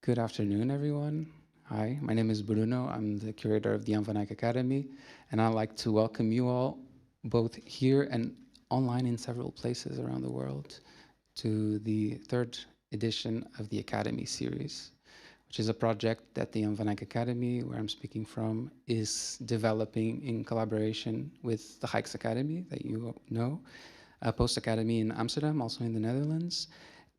Good afternoon, everyone. Hi, my name is Bruno. I'm the curator of the Jan van Eyck Academy, and I'd like to welcome you all, both here and online in several places around the world, to the third edition of the Academy series, which is a project that the Jan van Eyck Academy, where I'm speaking from, is developing in collaboration with the Rijksakademie, that you know, a post-academy in Amsterdam, also in the Netherlands,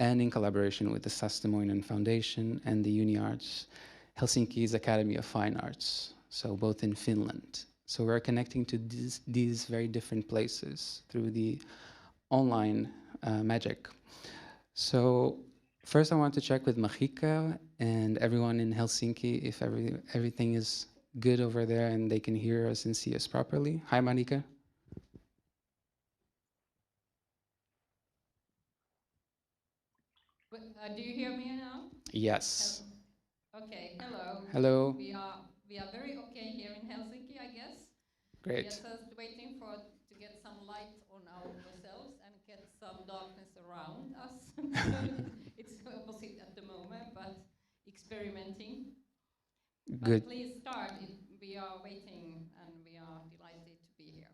and in collaboration with the Saastamoinen Foundation and the Uniarts, Helsinki's Academy of Fine Arts, so both in Finland. So we're connecting to these very different places through the online magic. So first I want to check with Majika and everyone in Helsinki if everything is good over there and they can hear us and see us properly. Hi, Majika. Do you hear me now? Yes. Okay, hello. Hello. We are very okay here in Helsinki, I guess. We are Great. just waiting to get some light on ourselves and get some darkness around us. It's opposite at the moment, but experimenting. Good. But please start. We are waiting and we are delighted to be here.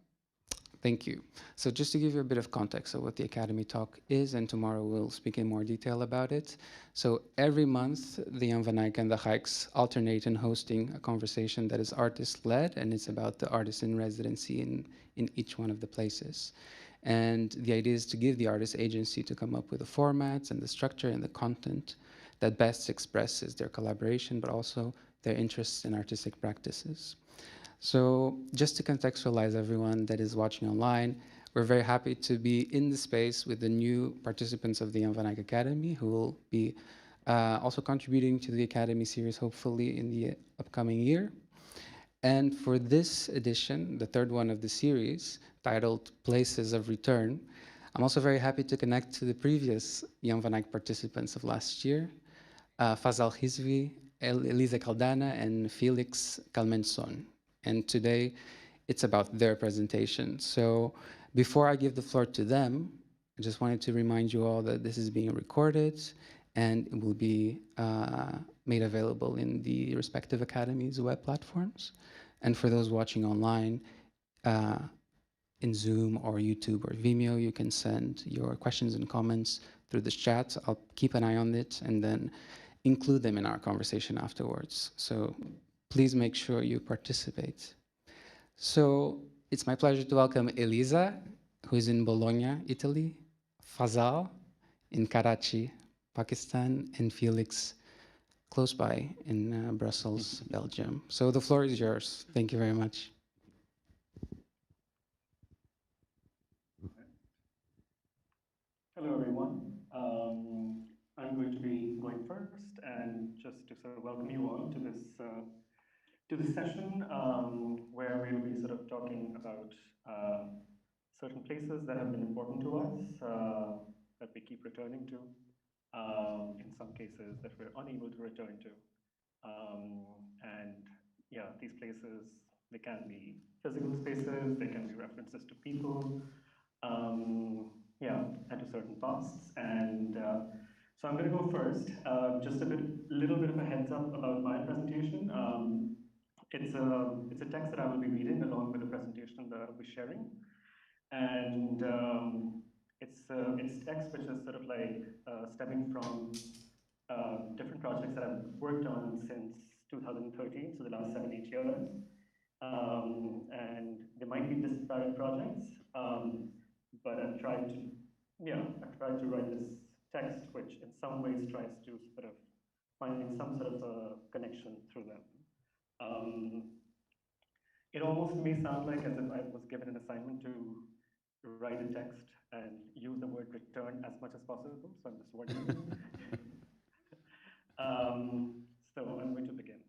Thank you. So just to give you a bit of context of what the Academy Talk is, and tomorrow we'll speak in more detail about it. So every month, the Jan van Eyck and the Rijks alternate in hosting a conversation that is artist-led, and it's about the artist in residency in each one of the places. And the idea is to give the artist agency to come up with the formats and the structure and the content that best expresses their collaboration, but also their interests in artistic practices. So just to contextualize everyone that is watching online, we're very happy to be in the space with the new participants of the Jan van Eyck Academy, who will be also contributing to the Academy series, hopefully in the upcoming year. And for this edition, the third one of the series, titled Places of Return, I'm also very happy to connect to the previous Jan van Eyck participants of last year, Fazal Hizvi, Elisa Caldana, and Felix Calmenson. And today it's about their presentation. So before I give the floor to them, I just wanted to remind you all that this is being recorded and it will be made available in the respective academies' web platforms. And for those watching online, in Zoom or YouTube or Vimeo, you can send your questions and comments through the chat. I'll keep an eye on it and then include them in our conversation afterwards. So please make sure you participate. So it's my pleasure to welcome Elisa, who is in Bologna, Italy, Fazal in Karachi, Pakistan, and Felix close by in Brussels, Belgium. So the floor is yours. Thank you very much. Hello, everyone. I'm going to be going first, and just to sort of welcome you all to this session, where we'll be sort of talking about certain places that have been important to us, that we keep returning to, in some cases that we're unable to return to. And yeah, these places, they can be physical spaces, they can be references to people, yeah, and to certain pasts. And so I'm going to go first. Just little bit of a heads up about my presentation. It's a text that I will be reading along with the presentation that I'll be sharing, and it's text which is sort of like stemming from different projects that I've worked on since 2013, so the last 7-8 years. And they might be disparate projects, but I've tried to write this text, which in some ways tries to sort of find some sort of a connection through them. It almost may sound like as if I was given an assignment to write a text and use the word return as much as possible, so I'm just warning you. So I'm going to begin.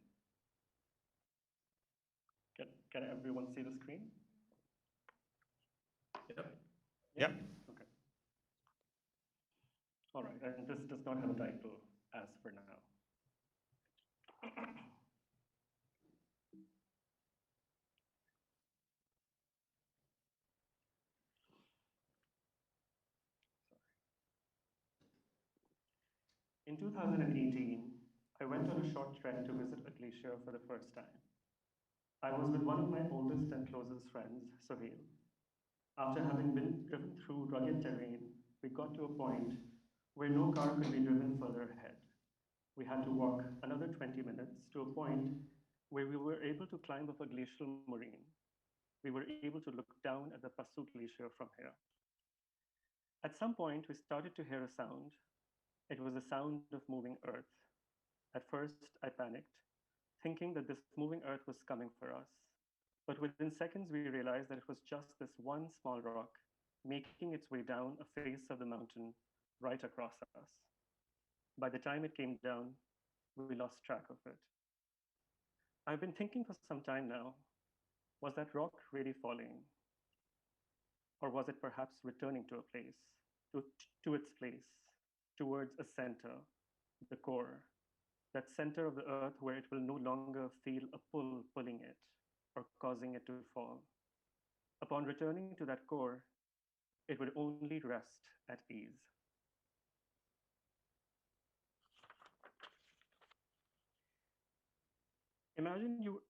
Can everyone see the screen? Yep. Yeah? Okay. All right, and this does not have a title as for now. In 2018, I went on a short trek to visit a glacier for the first time. I was with one of my oldest and closest friends, Sohail. After having been driven through rugged terrain, we got to a point where no car could be driven further ahead. We had to walk another 20 minutes to a point where we were able to climb up a glacial moraine. We were able to look down at the Passu Glacier from here. At some point, we started to hear a sound. It was the sound of moving earth. At first, I panicked, thinking that this moving earth was coming for us. But within seconds, we realized that it was just this one small rock making its way down a face of the mountain right across us. By the time it came down, we lost track of it. I've been thinking for some time now, was that rock really falling? Or was it perhaps returning to a place, to its place, towards a center, the core, that center of the earth where it will no longer feel a pull pulling it or causing it to fall? Upon returning to that core, it would only rest at ease. Imagine you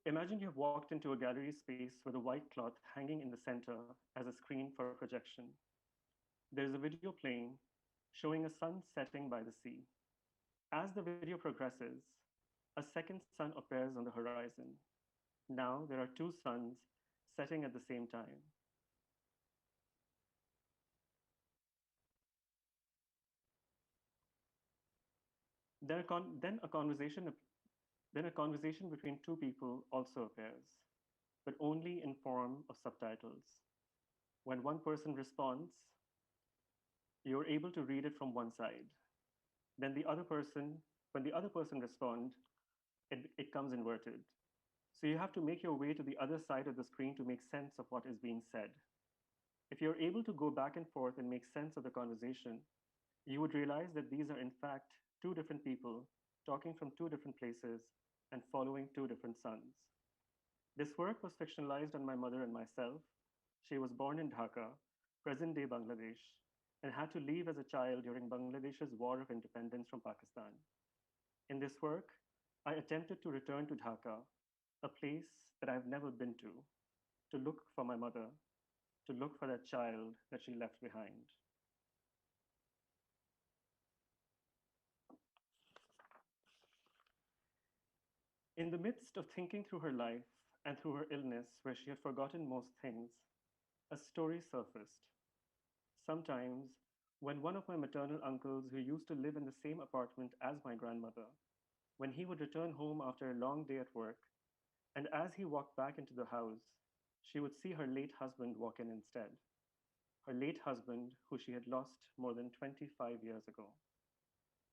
have walked into a gallery space with a white cloth hanging in the center as a screen for projection. There's a video playing showing a sun setting by the sea. As the video progresses, a second sun appears on the horizon. Now there are two suns setting at the same time. Then a conversation between two people also appears, but only in form of subtitles. When one person responds, you're able to read it from one side. Then when the other person responds, it comes inverted. So you have to make your way to the other side of the screen to make sense of what is being said. If you're able to go back and forth and make sense of the conversation, you would realize that these are in fact two different people talking from two different places and following two different suns. This work was fictionalized on my mother and myself. She was born in Dhaka, present-day Bangladesh, and had to leave as a child during Bangladesh's War of Independence from Pakistan. In this work, I attempted to return to Dhaka, a place that I've never been to look for my mother, to look for that child that she left behind. In the midst of thinking through her life and through her illness, where she had forgotten most things, a story surfaced. Sometimes, when one of my maternal uncles, who used to live in the same apartment as my grandmother, when he would return home after a long day at work, and as he walked back into the house, she would see her late husband walk in instead. Her late husband, who she had lost more than 25 years ago.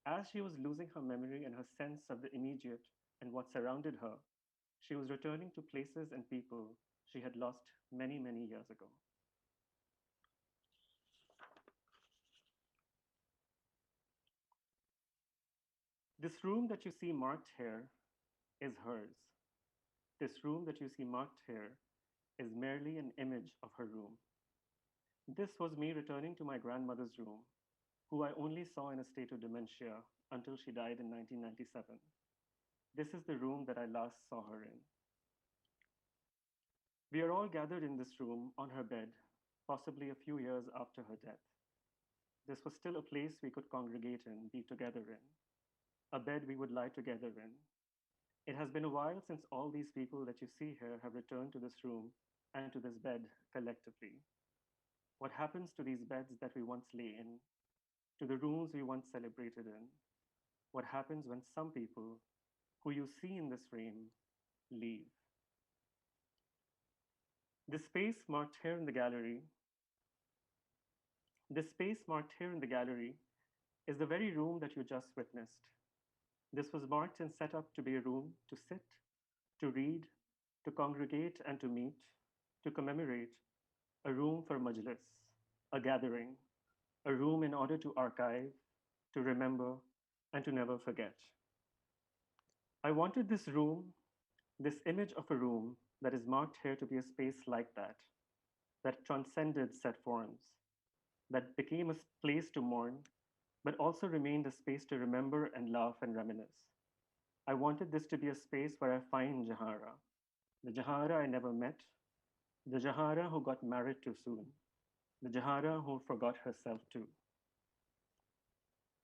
As she was losing her memory and her sense of the immediate and what surrounded her, she was returning to places and people she had lost many, many years ago. This room that you see marked here is hers. This room that you see marked here is merely an image of her room. This was me returning to my grandmother's room, who I only saw in a state of dementia until she died in 1997. This is the room that I last saw her in. We are all gathered in this room on her bed, possibly a few years after her death. This was still a place we could congregate in, be together in, a bed we would lie together in. It has been a while since all these people that you see here have returned to this room and to this bed collectively. What happens to these beds that we once lay in, to the rooms we once celebrated in? What happens when some people who you see in this frame leave? This space marked here in the gallery, is the very room that you just witnessed. This was marked and set up to be a room to sit, to read, to congregate and to meet, to commemorate, a room for majlis, a gathering, a room in order to archive, to remember, and to never forget. I wanted this room, this image of a room that is marked here to be a space like that transcended set forms, that became a place to mourn, but also remained a space to remember and laugh and reminisce. I wanted this to be a space where I find Jahara, the Jahara I never met, the Jahara who got married too soon, the Jahara who forgot herself too.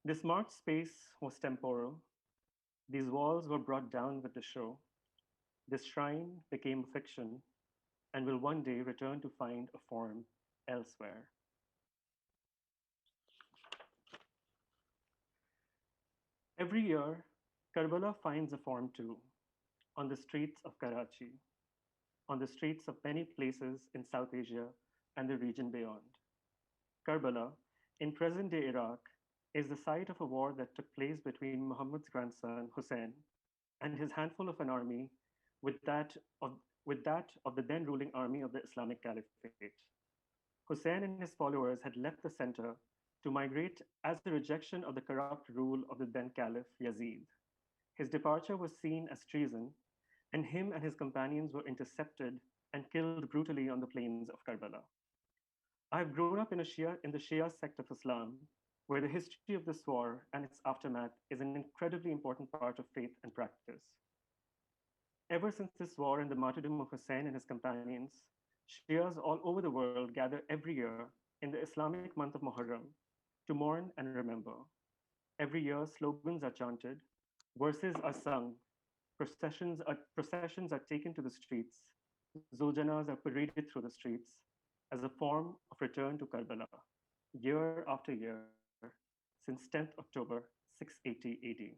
This marked space was temporal. These walls were brought down with the show. This shrine became a fiction and will one day return to find a form elsewhere. Every year, Karbala finds a form too, on the streets of Karachi, on the streets of many places in South Asia and the region beyond. Karbala, in present day Iraq, is the site of a war that took place between Muhammad's grandson Hussein and his handful of an army with that of the then ruling army of the Islamic Caliphate. Hussein and his followers had left the center to migrate as a rejection of the corrupt rule of the then Caliph Yazid. His departure was seen as treason, and him and his companions were intercepted and killed brutally on the plains of Karbala. I have grown up in the Shia sect of Islam, where the history of this war and its aftermath is an incredibly important part of faith and practice. Ever since this war and the martyrdom of Hussein and his companions, Shias all over the world gather every year in the Islamic month of Muharram to mourn and remember. Every year, slogans are chanted, verses are sung, processions are taken to the streets, Zuljanas are paraded through the streets as a form of return to Karbala, year after year, since 10th October 680 AD.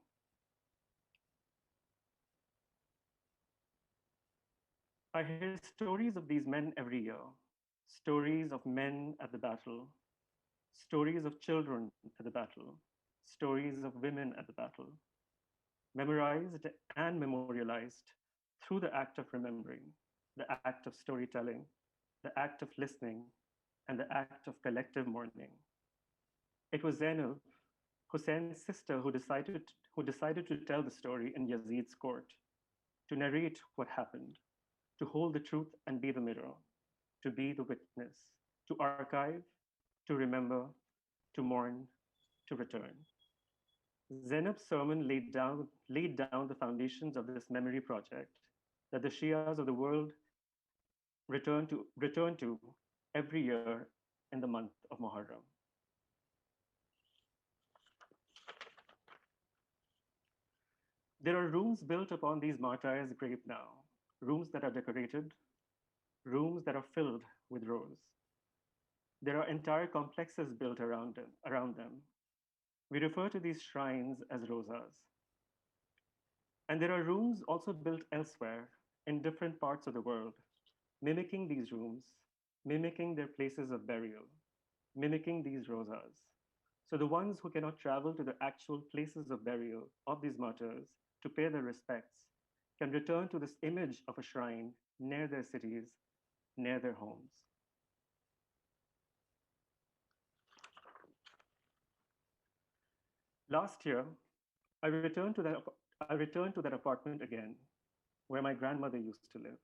I hear stories of these men every year, stories of men at the battle, stories of children at the battle, stories of women at the battle, memorized and memorialized through the act of remembering, the act of storytelling, the act of listening, and the act of collective mourning. It was Zainab, Hussein's sister, who decided to tell the story in Yazid's court, to narrate what happened, to hold the truth and be the mirror, to be the witness, to archive, to remember, to mourn, to return. Zainab's sermon laid down the foundations of this memory project that the Shias of the world return to every year in the month of Muharram. There are rooms built upon these martyrs' grave now, rooms that are decorated, rooms that are filled with rose. There are entire complexes built around them. We refer to these shrines as Rosas. And there are rooms also built elsewhere in different parts of the world, mimicking these rooms, mimicking their places of burial, mimicking these Rosas. So the ones who cannot travel to the actual places of burial of these martyrs to pay their respects can return to this image of a shrine near their cities, near their homes. Last year, I returned to that apartment again, where my grandmother used to live,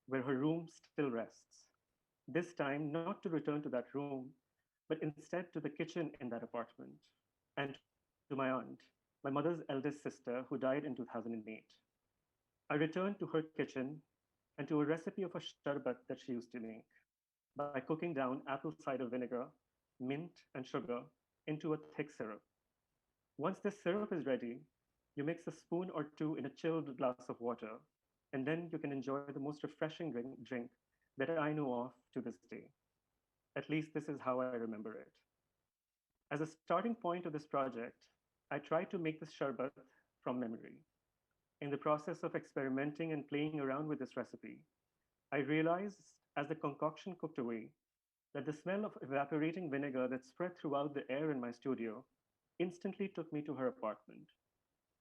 where her room still rests. This time, not to return to that room, but instead to the kitchen in that apartment, and to my aunt, my mother's eldest sister, who died in 2008. I returned to her kitchen and to a recipe of a sherbet that she used to make by cooking down apple cider vinegar, mint, and sugar into a thick syrup. Once this syrup is ready, you mix a spoon or two in a chilled glass of water, and then you can enjoy the most refreshing drink that I know of to this day. At least this is how I remember it. As a starting point of this project, I tried to make this sherbet from memory. In the process of experimenting and playing around with this recipe, I realized as the concoction cooked away that the smell of evaporating vinegar that spread throughout the air in my studio instantly took me to her apartment.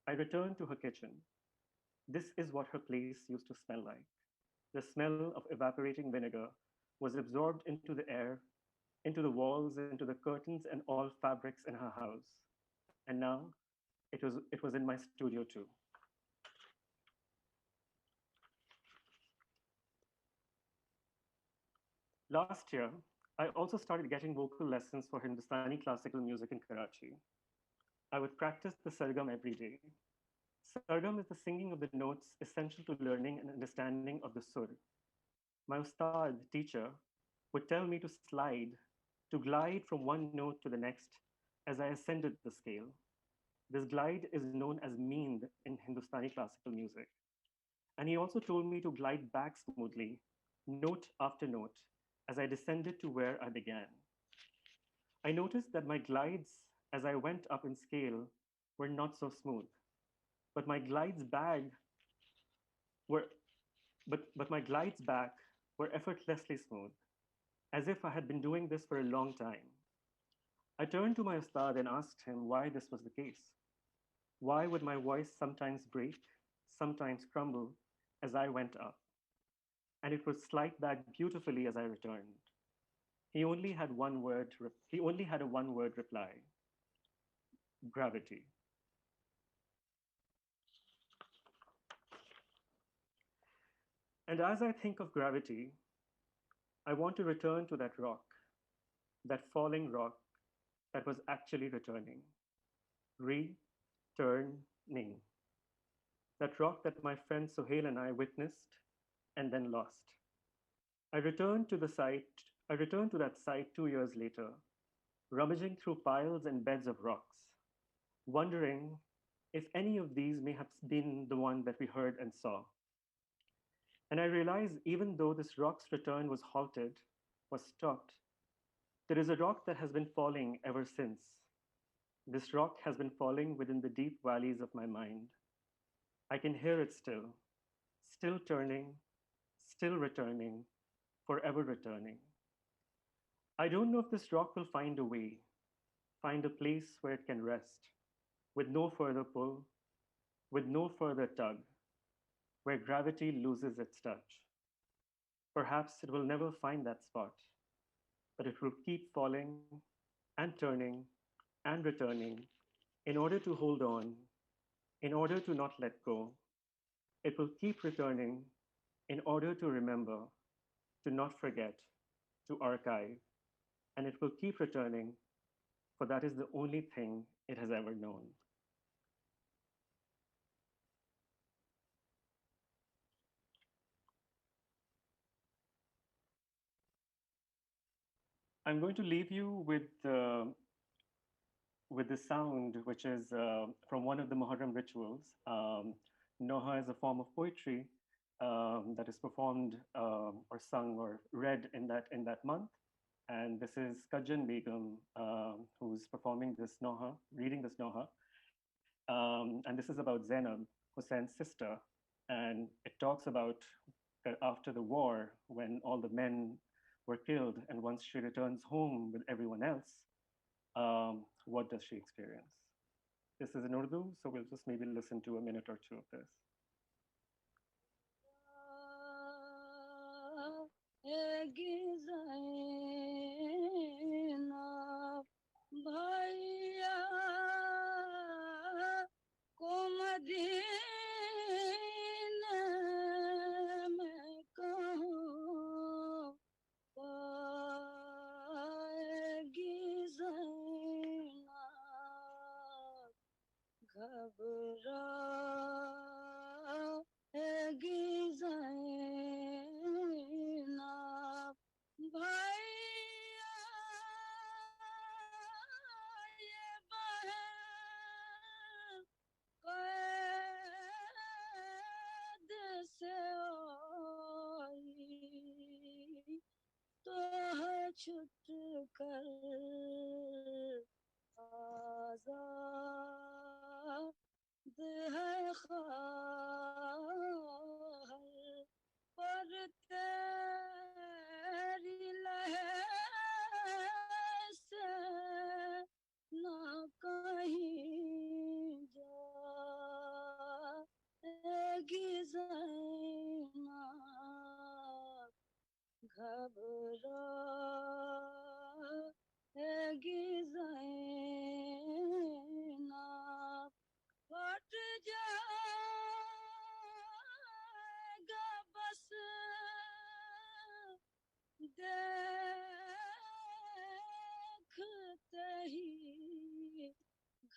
I returned to her kitchen. This is what her place used to smell like. The smell of evaporating vinegar was absorbed into the air, into the walls, into the curtains, and all fabrics in her house. And now it was in my studio too. Last year, I also started getting vocal lessons for Hindustani classical music in Karachi. I would practice the sargam every day. Sargam is the singing of the notes essential to learning and understanding of the sur. My ustad, teacher, would tell me to glide from one note to the next as I ascended the scale. This glide is known as meend in Hindustani classical music. And he also told me to glide back smoothly, note after note, as I descended to where I began. I noticed that my glides as I went up in scale were not so smooth, but my glides back were but my glides back were effortlessly smooth, as if I had been doing this for a long time. I turned to my ustad and asked him why this was the case. Why would my voice sometimes break, sometimes crumble as I went up? And it would slide back beautifully as I returned. He only had a one-word reply: gravity. And as I think of gravity, I want to return to that rock, that falling rock that was actually returning, returning. That rock that my friend Sohail and I witnessed and then lost. I returned to the site. I returned to that site 2 years later, rummaging through piles and beds of rocks, wondering if any of these may have been the one that we heard and saw. And I realized even though this rock's return was halted, was stopped, there is a rock that has been falling ever since. This rock has been falling within the deep valleys of my mind. I can hear it still turning, still returning, forever returning. I don't know if this rock will find a way, find a place where it can rest, with no further pull, with no further tug, where gravity loses its touch. Perhaps it will never find that spot, but it will keep falling and turning and returning in order to hold on, in order to not let go. It will keep returning in order to remember, to not forget, to archive, and it will keep returning, for that is the only thing it has ever known. I'm going to leave you with the sound, which is from one of the Muharram rituals. Noha is a form of poetry that is performed or sung or read in that month. And this is Kajan Begum, who's performing this Noha, reading this Noha. And this is about Zainab, Hussein's sister. And it talks about after the war, when all the men were killed, and once she returns home with everyone else, what does she experience? This is in Urdu, so we'll just maybe listen to a minute or two of this.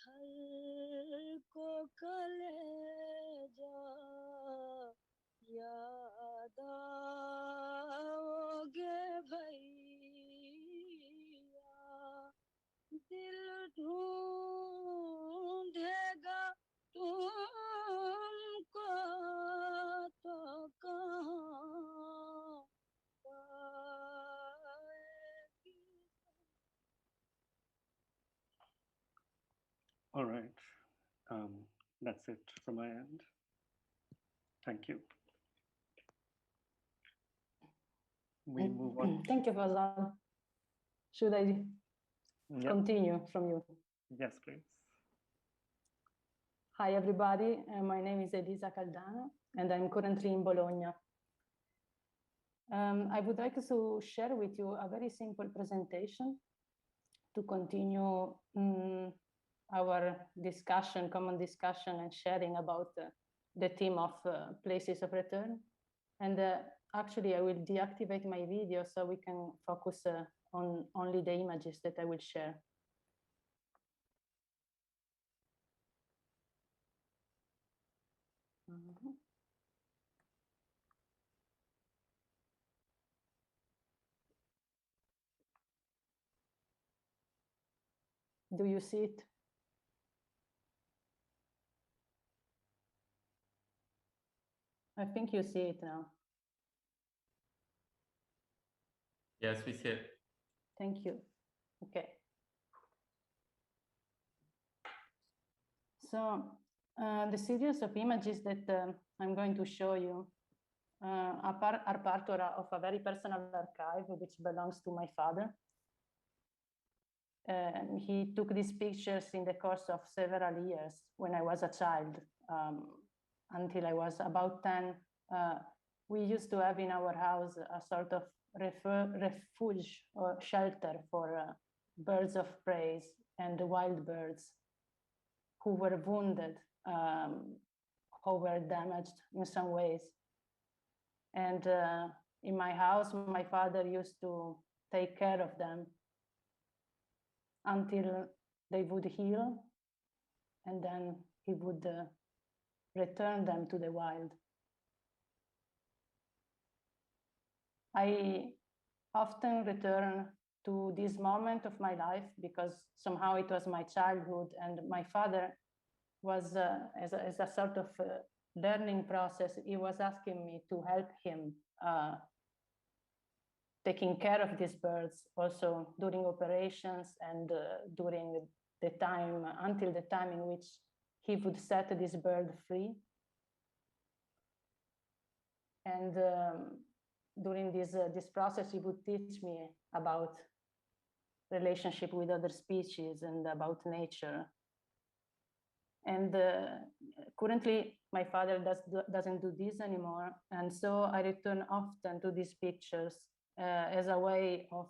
घर को कले All right. That's it from my end. Thank you. We move on. Thank you, Fazal. Should I continue from you? Yes, please. Hi, everybody. My name is Elisa, and I'm currently in Bologna. I would like to share with you a very simple presentation to continue our discussion, common discussion and sharing about the theme of places of return. And actually, I will deactivate my video so we can focus on only the images that I will share. Do you see it? I think you see it now. Yes, we see it. Thank you. Okay. So the series of images that I'm going to show you are part of a very personal archive which belongs to my father. He took these pictures in the course of several years when I was a child, until I was about 10. We used to have in our house a sort of refuge or shelter for birds of prey and wild birds who were wounded, who were damaged in some ways. And in my house, my father used to take care of them until they would heal, and then he would return them to the wild. I often return to this moment of my life because somehow it was my childhood, and my father was, as a sort of learning process, he was asking me to help him taking care of these birds also during operations and during the time, until the time in which he would set this bird free. And during this process, he would teach me about relationship with other species and about nature. And currently, my father doesn't do this anymore. And so I return often to these pictures as a way of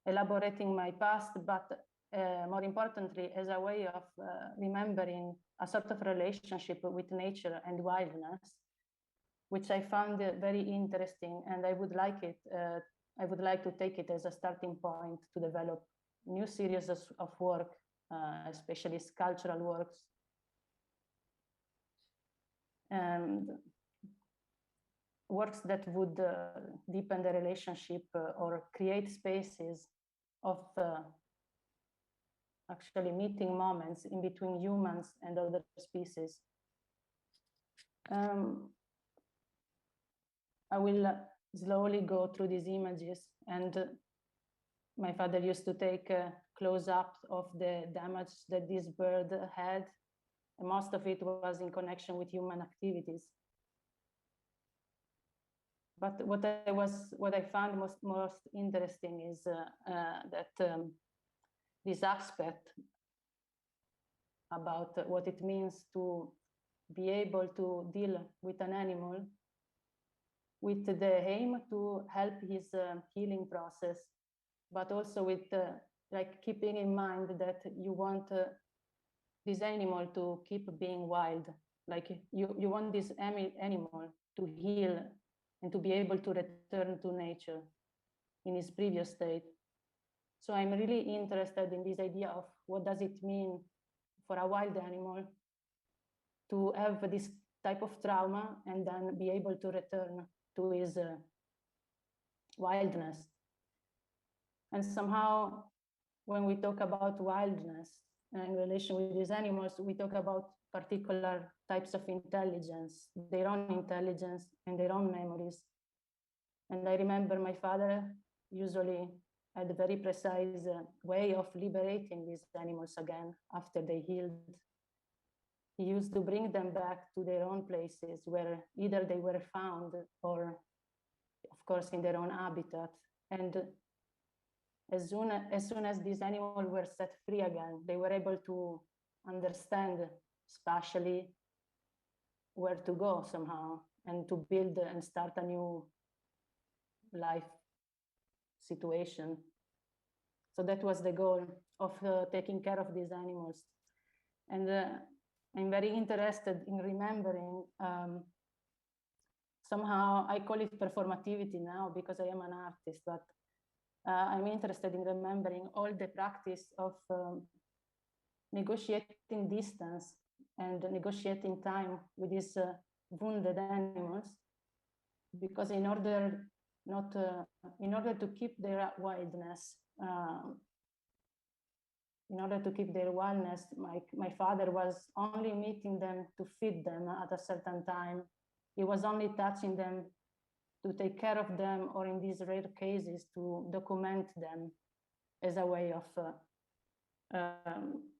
elaborating my past, but more importantly, as a way of remembering a sort of relationship with nature and wildness, which I found very interesting, and I would like to take it as a starting point to develop new series of work, especially sculptural works. And works that would deepen the relationship or create spaces of actually meeting moments in between humans and other species. I will slowly go through these images, and my father used to take close-ups of the damage that this bird had, and most of it was in connection with human activities. But what I found most interesting is that this aspect about what it means to be able to deal with an animal with the aim to help his healing process, but also with like keeping in mind that you want this animal to keep being wild. Like you want this animal to heal and to be able to return to nature in its previous state. So I'm really interested in this idea of what does it mean for a wild animal to have this type of trauma and then be able to return to his wildness. And somehow, when we talk about wildness in relation with these animals, we talk about particular types of intelligence, their own intelligence and their own memories. And I remember my father usually had a very precise way of liberating these animals again after they healed. He used to bring them back to their own places where either they were found or, of course, in their own habitat. And as soon as these animals were set free again, they were able to understand spatially where to go somehow and to build and start a new life situation. So that was the goal of taking care of these animals. And I'm very interested in remembering, somehow I call it performativity now because I am an artist, but I'm interested in remembering all the practice of negotiating distance and negotiating time with these wounded animals, because in order to keep their wildness, my father was only meeting them to feed them at a certain time. He was only touching them to take care of them, or in these rare cases to document them as a way of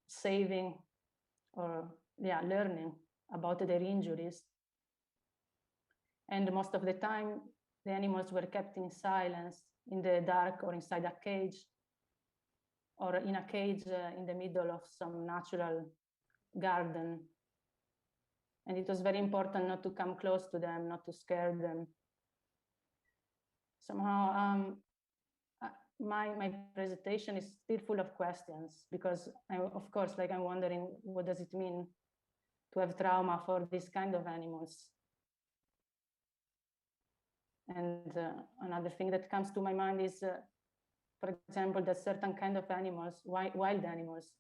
saving or learning about their injuries. And most of the time, the animals were kept in silence, in the dark, or inside a cage, or in a cage in the middle of some natural garden. And it was very important not to come close to them, not to scare them. Somehow, my presentation is still full of questions, because of course, I'm wondering, what does it mean to have trauma for this kind of animals? And another thing that comes to my mind is, for example, that certain kind of animals, wild animals,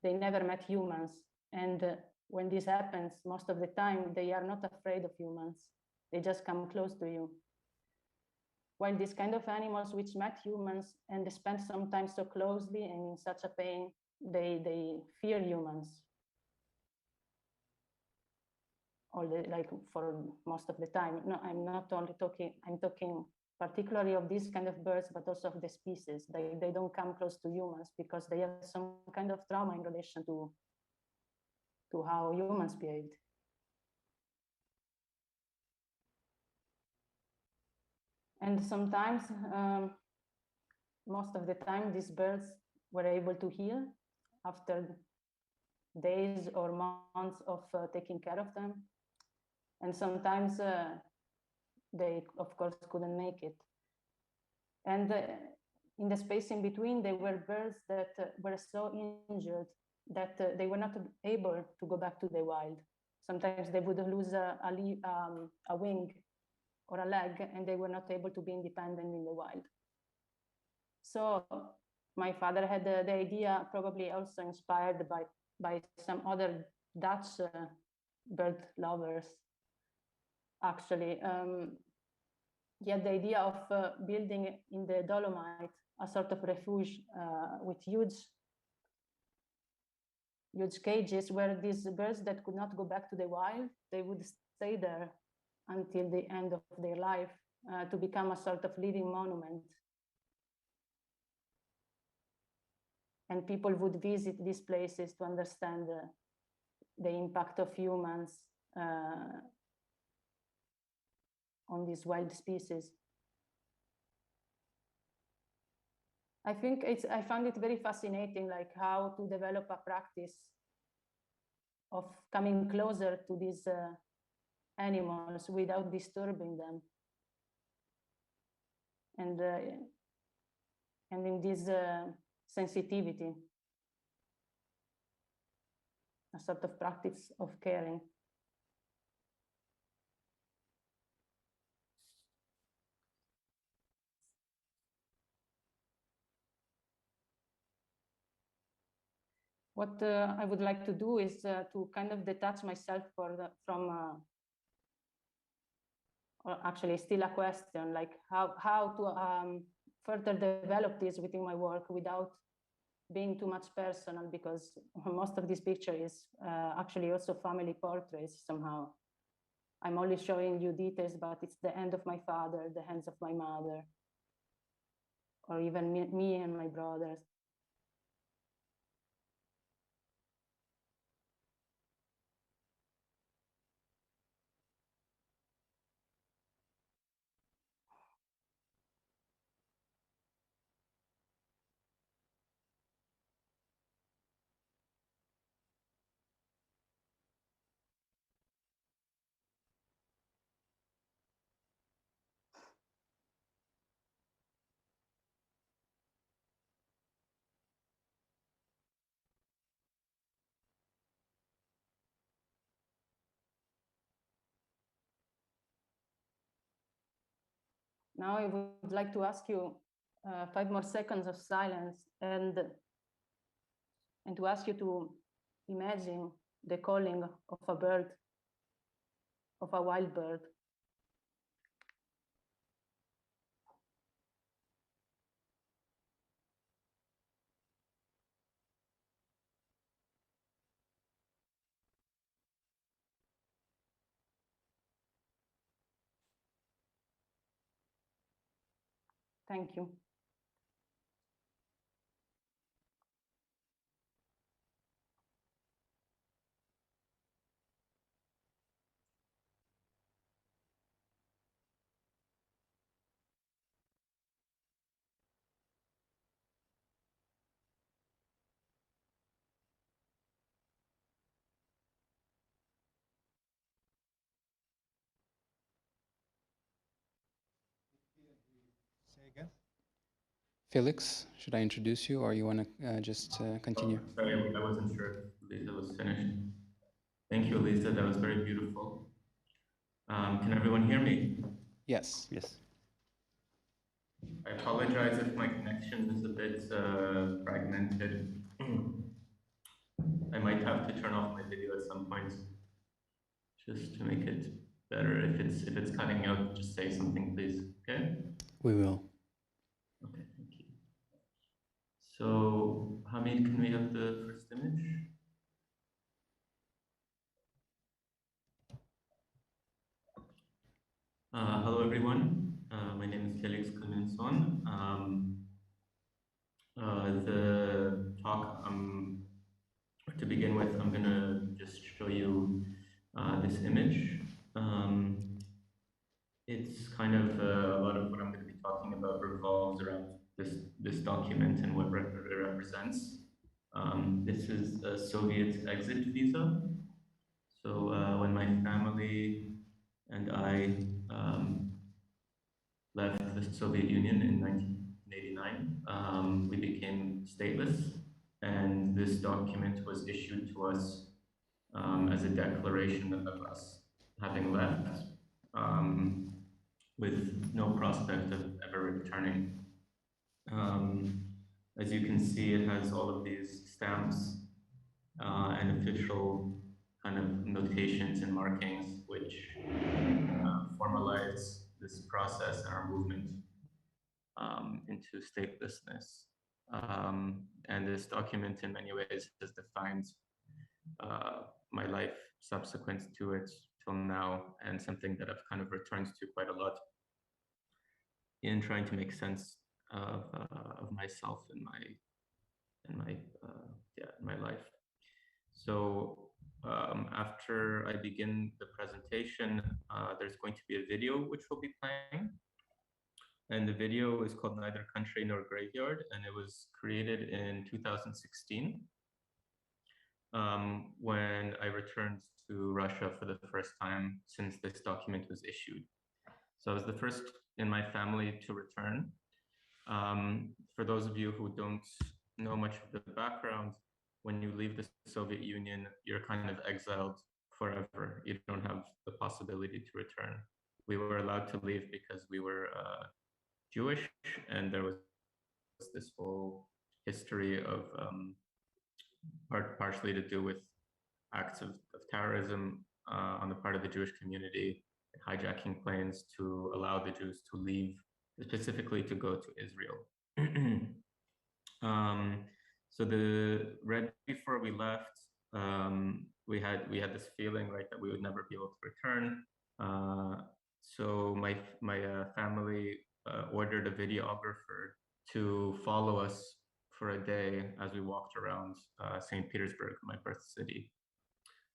they never met humans. And when this happens, most of the time, they are not afraid of humans. They just come close to you. While these kind of animals which met humans and they spent some time so closely and in such a pain, they fear humans. For most of the time. No, I'm not only talking, I'm talking particularly of these kind of birds, but also of the species. They don't come close to humans because they have some kind of trauma in relation to how humans behaved. And sometimes, most of the time, these birds were able to heal after days or months of taking care of them. And sometimes they, of course, couldn't make it. And in the space in between, there were birds that were so injured that they were not able to go back to the wild. Sometimes they would lose a wing or a leg, and they were not able to be independent in the wild. So my father had the idea, probably also inspired by some other Dutch bird lovers, actually. He had the idea of building in the Dolomite a sort of refuge with huge cages where these birds that could not go back to the wild, they would stay there until the end of their life to become a sort of living monument. And people would visit these places to understand the impact of humans on these wild species. I found it very fascinating, like how to develop a practice of coming closer to these animals without disturbing them. And in this sensitivity, a sort of practice of caring. What I would like to do is to kind of detach myself from or actually still a question, like how to further develop this within my work without being too much personal, because most of this picture is actually also family portraits somehow. I'm only showing you details, but it's the hand of my father, the hands of my mother, or even me and my brothers. Now I would like to ask you 5 more seconds of silence and to ask you to imagine the calling of a bird, of a wild bird. Thank you. Say again? Felix, should I introduce you or you want to just continue? Oh, sorry, I wasn't sure if Elisa was finished. Thank you, Elisa. That was very beautiful. Can everyone hear me? Yes. Yes. I apologize if my connection is a bit fragmented. I might have to turn off my video at some point just to make it better. If it's cutting out, just say something, please. Okay? We will. Okay, thank you. So, Hamid, can we have the first image? Hello, everyone. My name is Felix Clemenson. The talk, to begin with, I'm gonna just show you this image. It's kind of a lot of what I'm going to be talking about revolves around this document and what it represents. This is a Soviet exit visa. So when my family and I left the Soviet Union in 1989, we became stateless, and this document was issued to us as a declaration of us having left, with no prospect of ever returning. As you can see, it has all of these stamps and official kind of notations and markings which formalize this process and our movement into statelessness. And this document in many ways has defined my life subsequent to it till now, and something that I've kind of returned to quite a lot in trying to make sense of myself and my life. So after I begin the presentation, there's going to be a video which we'll be playing. And the video is called Neither Country Nor Graveyard, and it was created in 2016 when I returned to Russia for the first time since this document was issued. So I was the first in my family to return. For those of you who don't know much of the background, when you leave the Soviet Union, you're kind of exiled forever. You don't have the possibility to return. We were allowed to leave because we were Jewish, and there was this whole history of partially to do with acts of terrorism on the part of the Jewish community, hijacking planes to allow the Jews to leave, specifically to go to Israel. So right before we left, we had this feeling, right, that we would never be able to return. So my family ordered a videographer to follow us for a day as we walked around St. Petersburg, my birth city.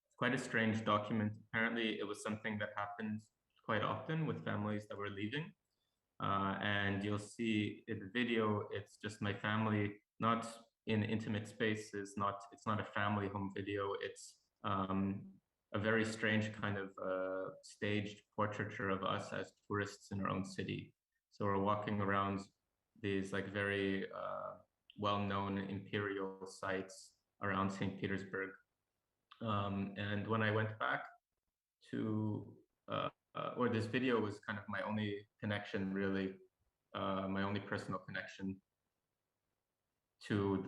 It's quite a strange document. Apparently, it was something that happened quite often with families that were leaving. And you'll see in the video, it's just my family, not in intimate spaces, it's not a family home video, it's a very strange kind of staged portraiture of us as tourists in our own city. So we're walking around these like very well-known imperial sites around St. Petersburg. And when I went back to, or this video was kind of my only connection, really, my only personal connection to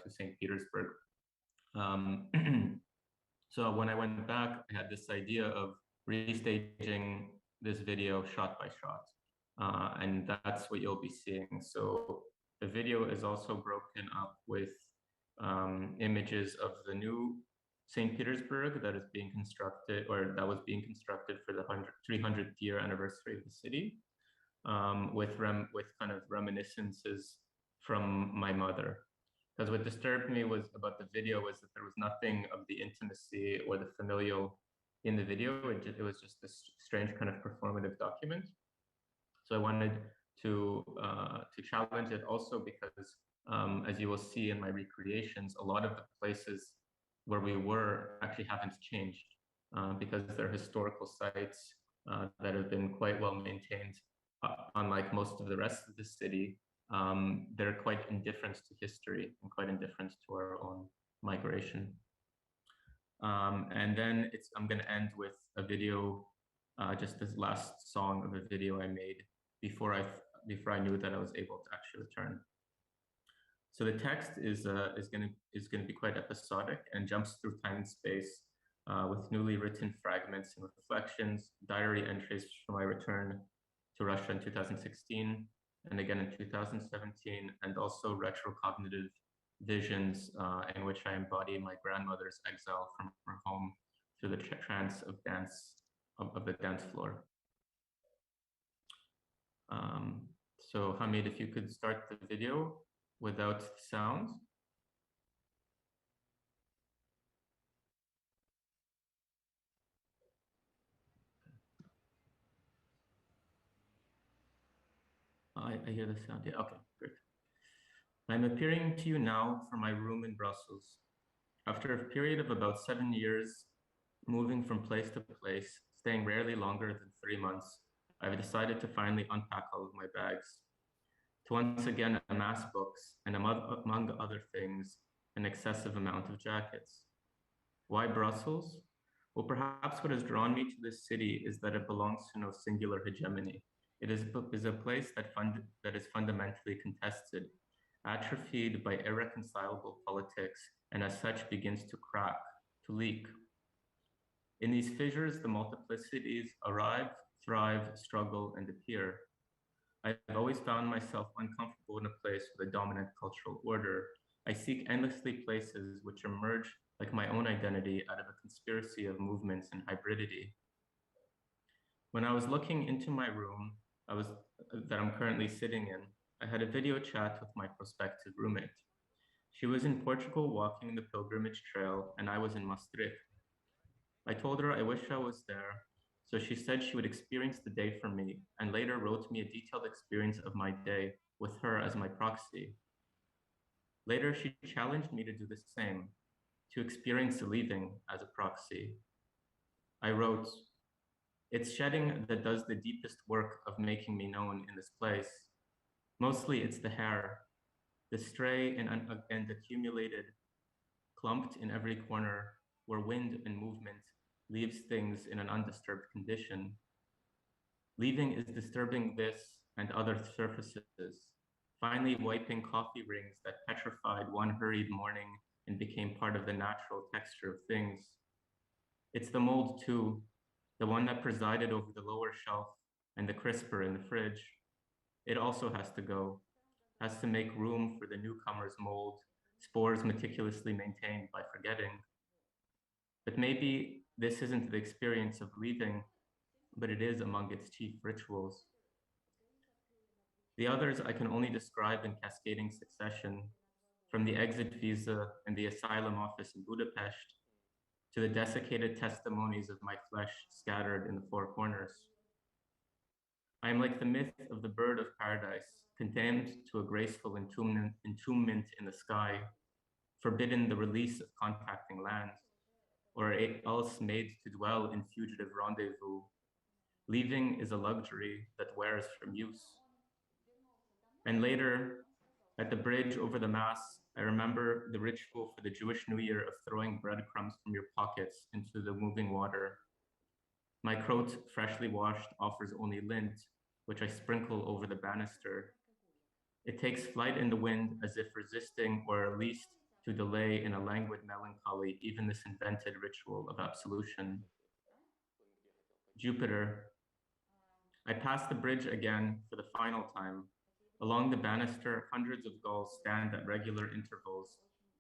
St. Petersburg. So when I went back, I had this idea of restaging this video shot by shot. And that's what you'll be seeing. So the video is also broken up with images of the new St. Petersburg that is being constructed, or that was being constructed for the 300th year anniversary of the city, with kind of reminiscences from my mother. Because what disturbed me was about the video was that there was nothing of the intimacy or the familial in the video. It was just this strange kind of performative document. So I wanted to challenge it also because, as you will see in my recreations, a lot of the places where we were actually haven't changed because they're historical sites that have been quite well maintained. Unlike most of the rest of the city, they're quite indifferent to history and quite indifferent to our own migration. And then I'm going to end with a video, just this last song of a video I made before I knew that I was able to actually return. So the text is going to be quite episodic and jumps through time and space with newly written fragments and reflections, diary entries from my return to Russia in 2016 and again in 2017, and also retrocognitive visions in which I embody my grandmother's exile from her home through the trance of the dance floor. So Hamid, if you could start the video without sound. I hear the sound, yeah, okay, great. I'm appearing to you now from my room in Brussels. After a period of about 7 years, moving from place to place, staying rarely longer than 3 months, I've decided to finally unpack all of my bags, to once again amass books, and among other things, an excessive amount of jackets. Why Brussels? Well, perhaps what has drawn me to this city is that it belongs to no singular hegemony. It is a place that is fundamentally contested, atrophied by irreconcilable politics, and as such begins to crack, to leak. In these fissures, the multiplicities arrive, thrive, struggle, and appear. I've always found myself uncomfortable in a place with a dominant cultural order. I seek endlessly places which emerge like my own identity out of a conspiracy of movements and hybridity. When I was looking into my room that I'm currently sitting in, I had a video chat with my prospective roommate. She was in Portugal walking the pilgrimage trail, and I was in Maastricht. I told her I wish I was there, so she said she would experience the day for me, and later wrote me a detailed experience of my day with her as my proxy. Later, she challenged me to do the same, to experience leaving as a proxy. I wrote, "It's shedding that does the deepest work of making me known in this place. Mostly it's the hair, the stray and accumulated, clumped in every corner where wind and movement leaves things in an undisturbed condition. Leaving is disturbing this and other surfaces, finally wiping coffee rings that petrified one hurried morning and became part of the natural texture of things. It's the mold too, the one that presided over the lower shelf and the crisper in the fridge. It also has to go, has to make room for the newcomer's mold, spores meticulously maintained by forgetting. But maybe this isn't the experience of leaving, but it is among its chief rituals. The others I can only describe in cascading succession, from the exit visa and the asylum office in Budapest to the desiccated testimonies of my flesh scattered in the four corners. I am like the myth of the bird of paradise, condemned to a graceful entombment in the sky, forbidden the release of contacting land, or else made to dwell in fugitive rendezvous. Leaving is a luxury that wears from use. And later, at the bridge over the Maas, I remember the ritual for the Jewish New Year of throwing breadcrumbs from your pockets into the moving water. My coat, freshly washed, offers only lint, which I sprinkle over the banister. It takes flight in the wind as if resisting, or at least to delay in a languid melancholy, even this invented ritual of absolution. Jupiter. I pass the bridge again for the final time. Along the banister, hundreds of gulls stand at regular intervals,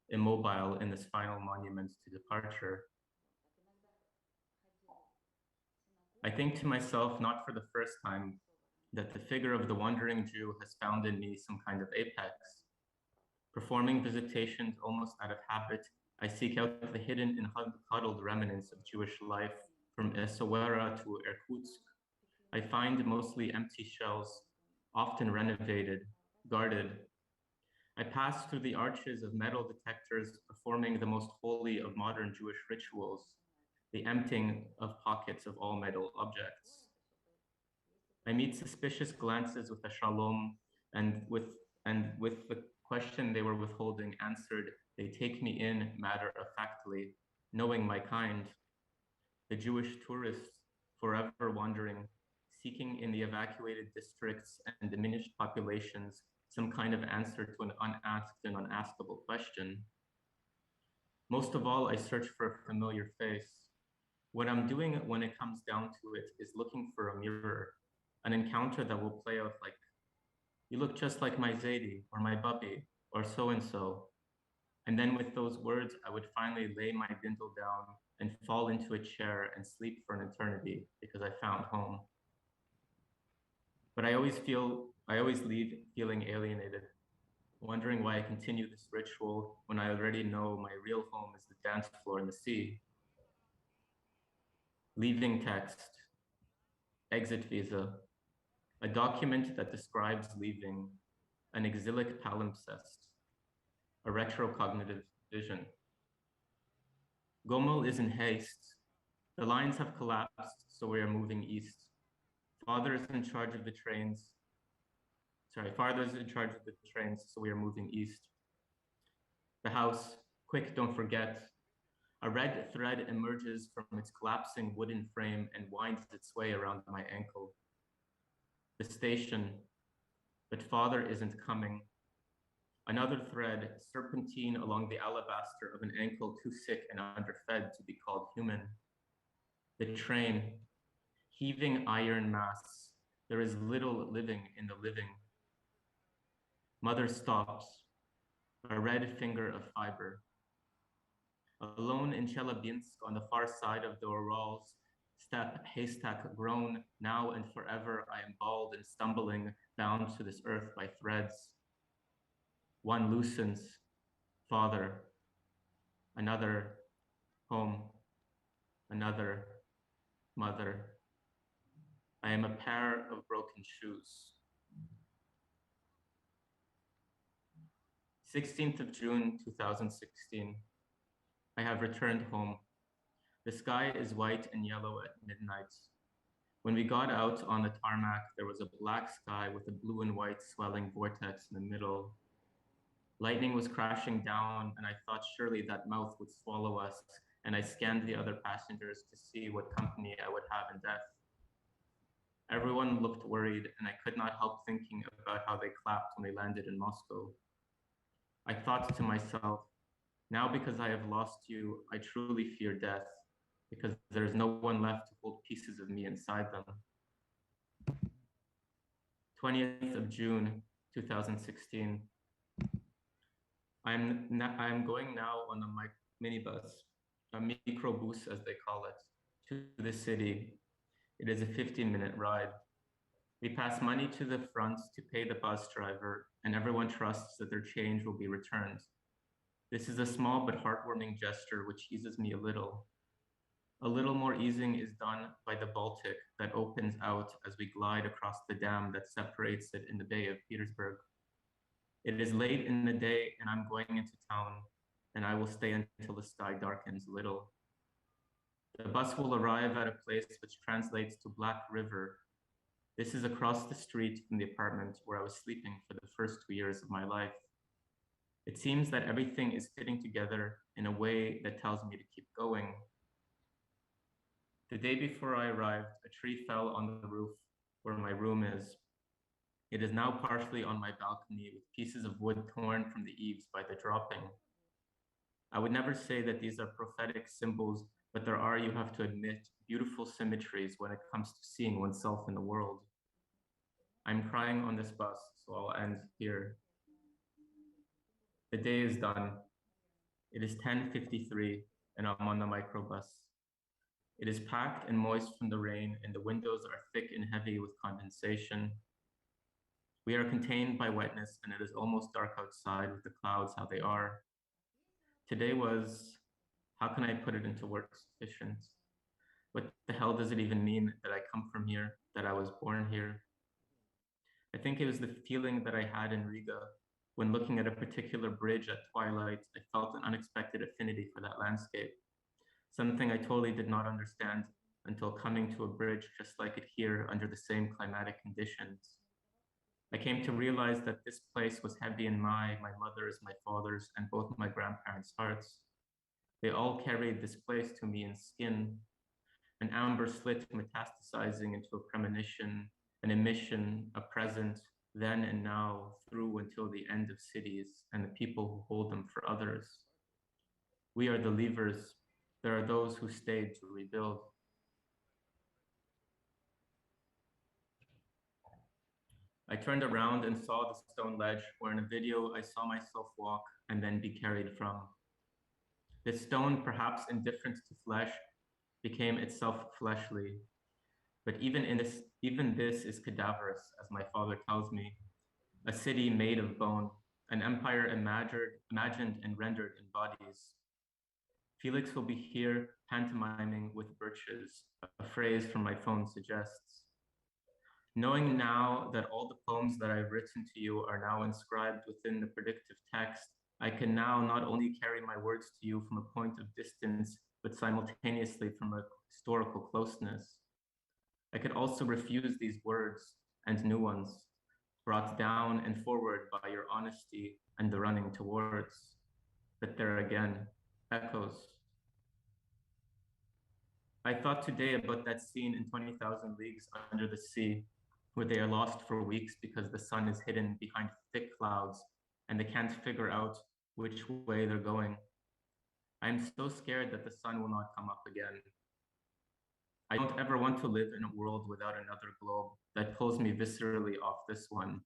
immobile in this final monument to departure. I think to myself, not for the first time, that the figure of the wandering Jew has found in me some kind of apex. Performing visitations almost out of habit, I seek out the hidden and huddled remnants of Jewish life from Essaouira to Irkutsk. I find mostly empty shells, often renovated, guarded. I pass through the arches of metal detectors performing the most holy of modern Jewish rituals, the emptying of pockets of all metal objects. I meet suspicious glances with a shalom, and with the question they were withholding answered, they take me in matter-of-factly, knowing my kind. The Jewish tourists, forever wandering, seeking in the evacuated districts and diminished populations some kind of answer to an unasked and unaskable question. Most of all, I search for a familiar face. What I'm doing when it comes down to it is looking for a mirror, an encounter that will play out like, you look just like my Zaidi or my Bubby or so-and-so. And then with those words, I would finally lay my bindle down and fall into a chair and sleep for an eternity because I found home. But I always leave feeling alienated, wondering why I continue this ritual when I already know my real home is the dance floor in the sea. Leaving text, exit visa, a document that describes leaving, an exilic palimpsest, a retrocognitive vision. Gomel is in haste. The lines have collapsed, so we are moving east. Father is in charge of the trains, so we are moving east. The house, quick, don't forget. A red thread emerges from its collapsing wooden frame and winds its way around my ankle. The station, but father isn't coming. Another thread, serpentine along the alabaster of an ankle too sick and underfed to be called human. The train, heaving iron mass. There is little living in the living. Mother stops, a red finger of fiber. Alone in Chelyabinsk on the far side of the Urals, step, haystack grown, now and forever I am bald and stumbling, bound to this earth by threads. One loosens, father, another, home, another, mother. I am a pair of broken shoes. 16th of June, 2016. I have returned home. The sky is white and yellow at midnight. When we got out on the tarmac, there was a black sky with a blue and white swelling vortex in the middle. Lightning was crashing down, and I thought surely that mouth would swallow us, and I scanned the other passengers to see what company I would have in death. Everyone looked worried, and I could not help thinking about how they clapped when they landed in Moscow. I thought to myself, now because I have lost you, I truly fear death, because there is no one left to hold pieces of me inside them. 20th of June, 2016. I'm going now on a minibus, a microbus as they call it, to the city. It is a 15-minute ride. We pass money to the front to pay the bus driver, and everyone trusts that their change will be returned. This is a small but heartwarming gesture which eases me a little. A little more easing is done by the Baltic that opens out as we glide across the dam that separates it in the Bay of Petersburg. It is late in the day and I'm going into town, and I will stay until the sky darkens a little. The bus will arrive at a place which translates to Black River. This is across the street from the apartment where I was sleeping for the first 2 years of my life. It seems that everything is fitting together in a way that tells me to keep going. The day before I arrived, a tree fell on the roof where my room is. It is now partially on my balcony with pieces of wood torn from the eaves by the dropping. I would never say that these are prophetic symbols, but there are, you have to admit, beautiful symmetries when it comes to seeing oneself in the world. I'm crying on this bus, so I'll end here. The day is done. It is 10:53 and I'm on the microbus. It is packed and moist from the rain and the windows are thick and heavy with condensation. We are contained by wetness and it is almost dark outside with the clouds how they are. Today was, how can I put it into words sufficient? What the hell does it even mean that I come from here, that I was born here? I think it was the feeling that I had in Riga. When looking at a particular bridge at twilight, I felt an unexpected affinity for that landscape. Something I totally did not understand until coming to a bridge just like it here under the same climatic conditions. I came to realize that this place was heavy in my mother's, my father's, and both my grandparents' hearts. They all carried this place to me in skin, an amber slit metastasizing into a premonition, an emission, a present, then and now, through until the end of cities and the people who hold them for others. We are the leavers. There are those who stayed to rebuild. I turned around and saw the stone ledge where in a video I saw myself walk and then be carried from. This stone, perhaps indifferent to flesh, became itself fleshly. But even this is cadaverous, as my father tells me, a city made of bone, an empire imagined and rendered in bodies. Felix will be here pantomiming with birches, a phrase from my phone suggests. Knowing now that all the poems that I've written to you are now inscribed within the predictive text, I can now not only carry my words to you from a point of distance, but simultaneously from a historical closeness. I could also refuse these words and new ones, brought down and forward by your honesty and the running towards. But there again, echoes. I thought today about that scene in 20,000 Leagues Under the Sea, where they are lost for weeks because the sun is hidden behind thick clouds and they can't figure out which way they're going. I am so scared that the sun will not come up again. I don't ever want to live in a world without another globe that pulls me viscerally off this one.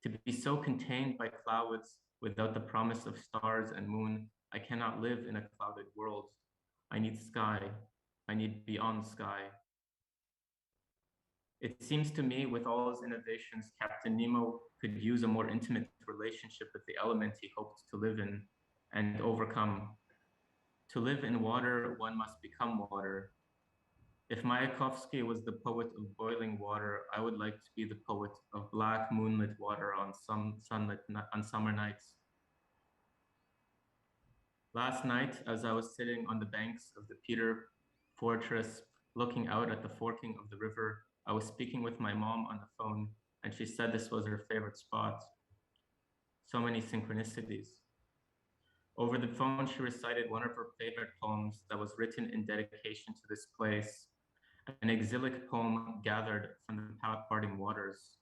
To be so contained by clouds without the promise of stars and moon, I cannot live in a clouded world. I need sky. I need beyond sky. It seems to me, with all his innovations, Captain Nemo could use a more intimate relationship with the element he hoped to live in and overcome. To live in water, one must become water. If Mayakovsky was the poet of boiling water, I would like to be the poet of black moonlit water on summer nights. Last night, as I was sitting on the banks of the Peter Fortress, looking out at the forking of the river, I was speaking with my mom on the phone, and she said this was her favorite spot. So many synchronicities. Over the phone, she recited one of her favorite poems that was written in dedication to this place, an exilic poem gathered from the parting waters.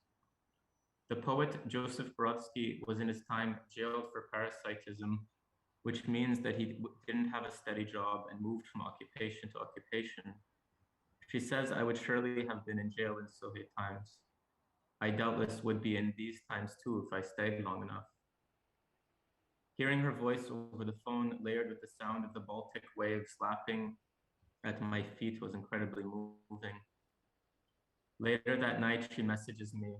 The poet Joseph Brodsky was in his time jailed for parasitism, which means that he didn't have a steady job and moved from occupation to occupation. She says I would surely have been in jail in Soviet times. I doubtless would be in these times too if I stayed long enough. Hearing her voice over the phone layered with the sound of the Baltic waves lapping at my feet was incredibly moving. Later that night, she messages me.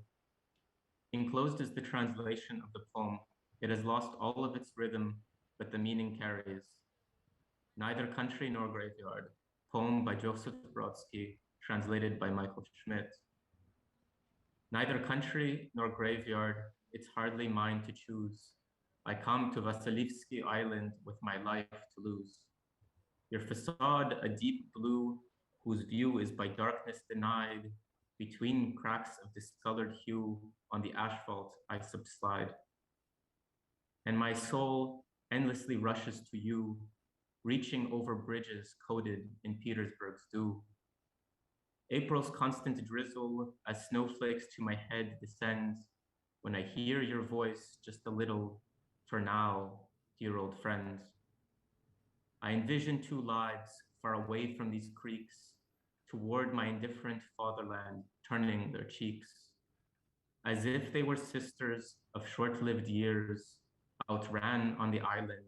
Enclosed is the translation of the poem. It has lost all of its rhythm, but the meaning carries. Neither Country Nor Graveyard, poem by Joseph Brodsky, translated by Michael Schmidt. Neither country nor graveyard, it's hardly mine to choose. I come to Vasilivsky Island with my life to lose. Your facade, a deep blue, whose view is by darkness denied, between cracks of discolored hue, on the asphalt I subside. And my soul endlessly rushes to you, reaching over bridges coated in Petersburg's dew. April's constant drizzle as snowflakes to my head descends, when I hear your voice just a little, for now, dear old friends. I envision two lives far away from these creeks, toward my indifferent fatherland, turning their cheeks, as if they were sisters of short-lived years, outran on the island,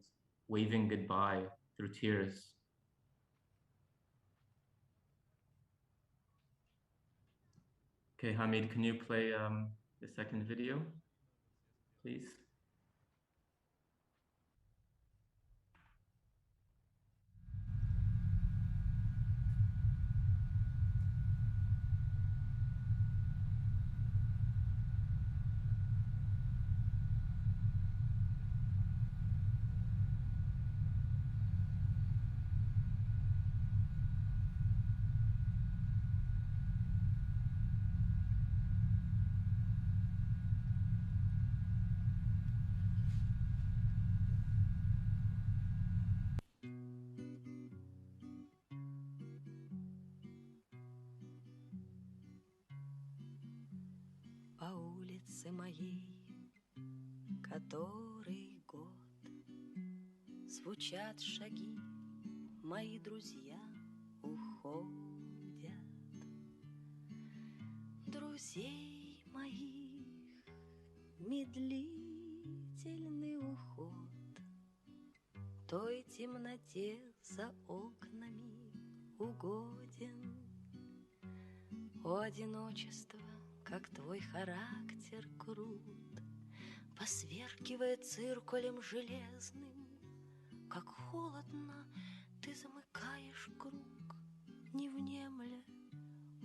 waving goodbye through tears. Okay, Hamid, can you play the second video, please? По улице моей, который год, звучат шаги, мои друзья уходят. Друзей моих медлительный уход той темноте за окнами угоден. О, одиночество, как твой характер крут, посверкивая циркулем железным, как холодно ты замыкаешь круг, не внемля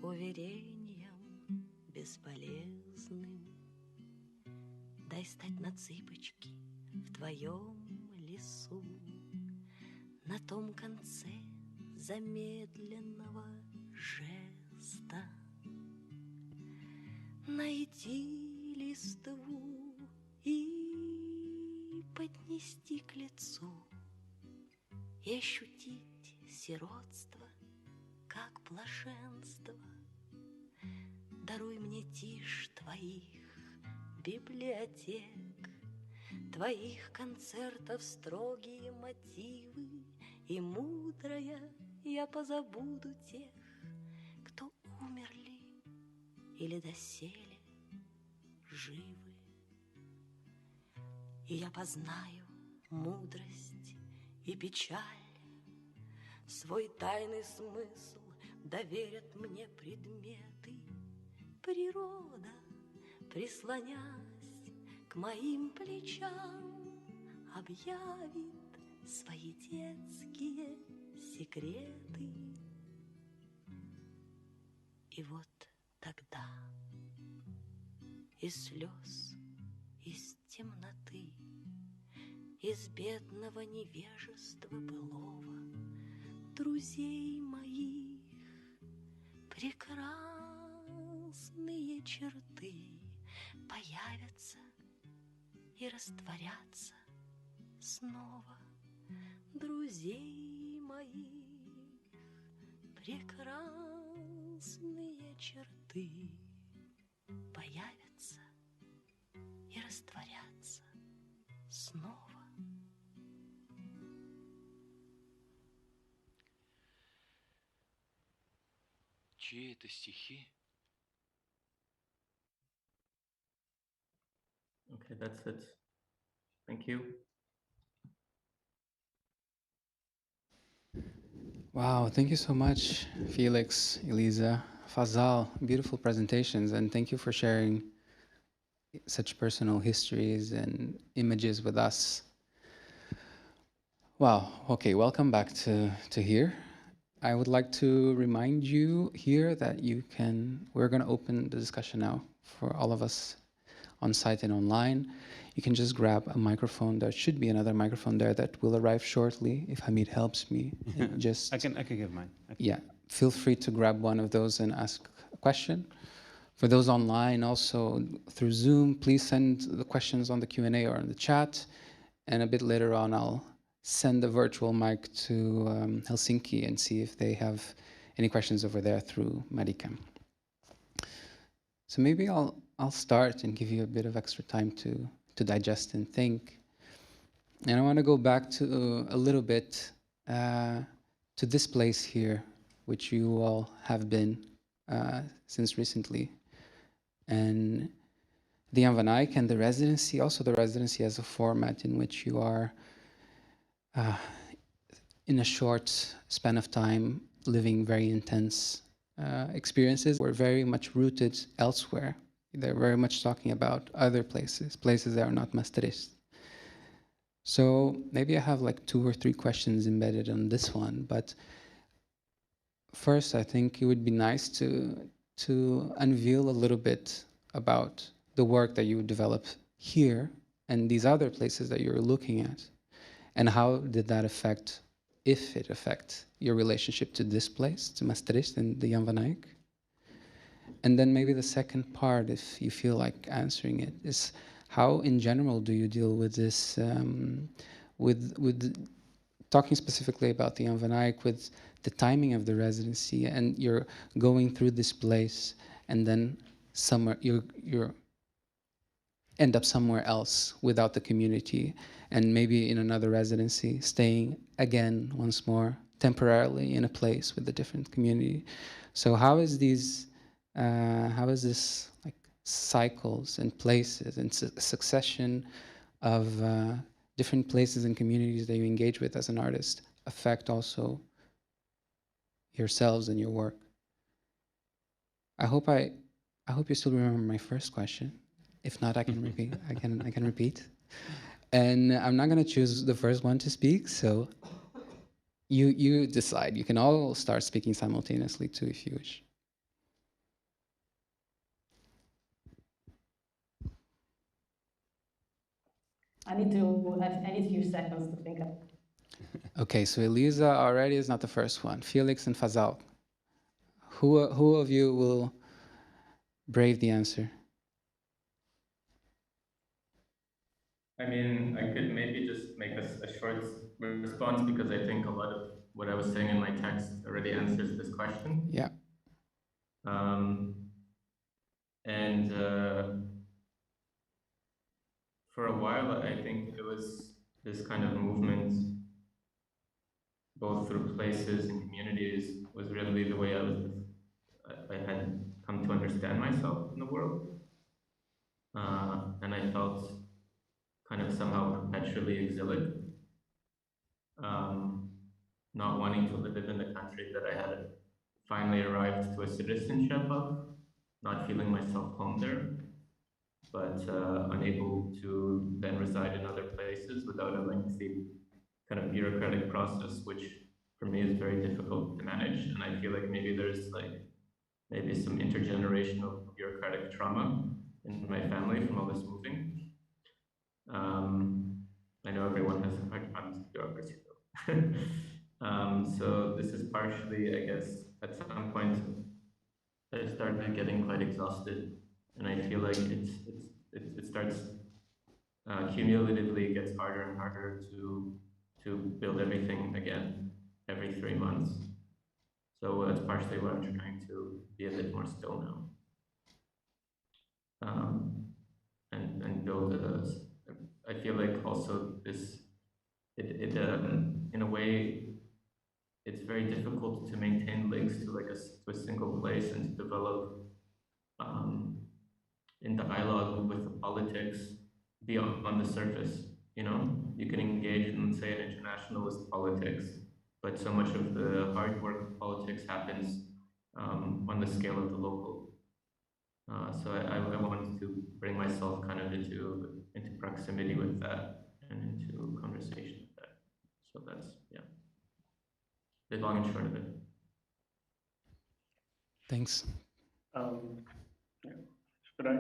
уверением бесполезным. Дай стать на цыпочки в твоем лесу, на том конце замедленного жеста. Найти листву и поднести к лицу, и ощутить сиротство, как блаженство. Даруй мне тишь твоих библиотек, твоих концертов строгие мотивы, и мудрая я позабуду тех, кто умерли или доселе живы. И я познаю мудрость и печаль, свой тайный смысл доверят мне предметы. Природа, прислонясь к моим плечам, объявит свои детские секреты. И вот тогда из слез, из темноты, из бедного невежества былого, друзей моих прекрасные черты появятся и растворятся снова. Друзей моих прекрасные черты появятся и растворятся снова. Чьи это стихи? Okay, that's it. Thank you. Wow, thank you so much, Felix, Elisa, Fazal, beautiful presentations, and thank you for sharing such personal histories and images with us. Wow, okay, welcome back to here. I would like to remind you here that we're gonna open the discussion now for all of us on site and online. You can just grab a microphone. There should be another microphone there that will arrive shortly if Hamid helps me. Just I can give mine. Yeah, feel free to grab one of those and ask a question. For those online, also through Zoom, please send the questions on the Q&A or in the chat. And a bit later on, I'll send the virtual mic to Helsinki and see if they have any questions over there through Medicam. So maybe I'll start and give you a bit of extra time to digest and think. And I want to go back to a little bit to this place here, which you all have been since recently. And the Jan van Eyck and the residency, also the residency as a format in which you are in a short span of time living very intense experiences, were very much rooted elsewhere. They're very much talking about other places that are not Maastricht. So maybe I have like 2 or 3 questions embedded on this one, but first I think it would be nice to unveil a little bit about the work that you develop here and these other places that you're looking at, and how did that affect, if it affects, your relationship to this place, to Maastricht and the Jan van Eyck? And then maybe the second part, if you feel like answering it, is how in general do you deal with this, with talking specifically about the Jan van Eyck, with the timing of the residency, and you're going through this place and then somewhere you're end up somewhere else without the community, and maybe in another residency, staying again once more temporarily in a place with a different community. So how is this like cycles and places and succession of different places and communities that you engage with as an artist affect also yourselves and your work? I hope you still remember my first question. If not, I can repeat. I can repeat. And I'm not gonna choose the first one to speak. So you decide. You can all start speaking simultaneously too, if you wish. I need a few seconds to think. Okay, so Elisa already is not the first one. Felix and Fazal. Who of you will brave the answer? I mean, I could maybe just make a short response, because I think a lot of what I was saying in my text already answers this question. Yeah. And for a while, I think it was this kind of movement, both through places and communities, was really the way I had come to understand myself in the world. And I felt kind of somehow perpetually exilic, not wanting to live in the country that I had finally arrived to a citizenship of, not feeling myself home there, but unable to then reside in other places without a lengthy kind of bureaucratic process, which for me is very difficult to manage. And I feel like maybe there's maybe some intergenerational bureaucratic trauma in my family from all this moving. I know everyone has a hard time with bureaucracy though. So this is partially, I guess, at some point I started getting quite exhausted, and I feel like it starts cumulatively gets harder and harder to build everything again every 3 months. So that's partially why I'm trying to be a bit more still now, and build I feel like also this in a way it's very difficult to maintain links to to a single place and to develop in dialogue with the politics beyond the surface. You know, you can engage in, say, an internationalist politics, but so much of the hard work of politics happens on the scale of the local. So I wanted to bring myself kind of into proximity with that and into conversation with that. So that's, yeah, the long and short of it. Thanks. Yeah. Should I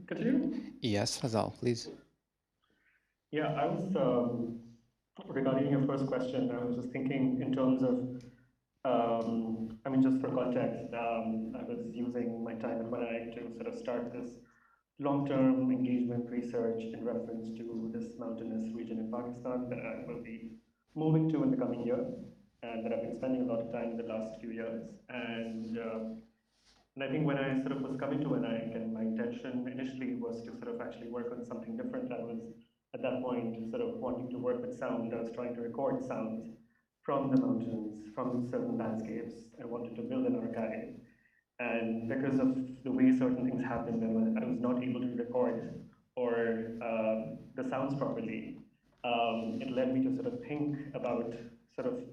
continue? Yes, Fazal, please. Yeah, I was regarding your first question, I was just thinking in terms of, I mean, just for context, I was using my time at Van Eyck to sort of start this long-term engagement research in reference to this mountainous region in Pakistan that I will be moving to in the coming year, and that I've been spending a lot of time in the last few years. And I think when I sort of was coming to Van Eyck, and my intention initially was to sort of actually work on something different. I was at that point sort of wanting to work with sound. I was trying to record sounds from the mountains, from certain landscapes. I wanted to build an archive. And because of the way certain things happened, I was not able to record or the sounds properly. It led me to sort of think about sort of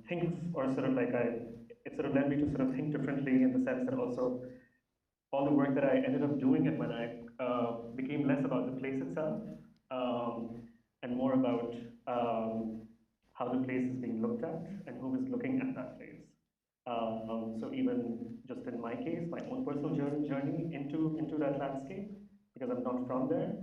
things, or sort of like it sort of led me to sort of think differently, in the sense that also all the work that I ended up doing at Van Eyck became less about the place itself, and more about how the place is being looked at and who is looking at that place. So even just in my case, my own personal journey into that landscape, because I'm not from there,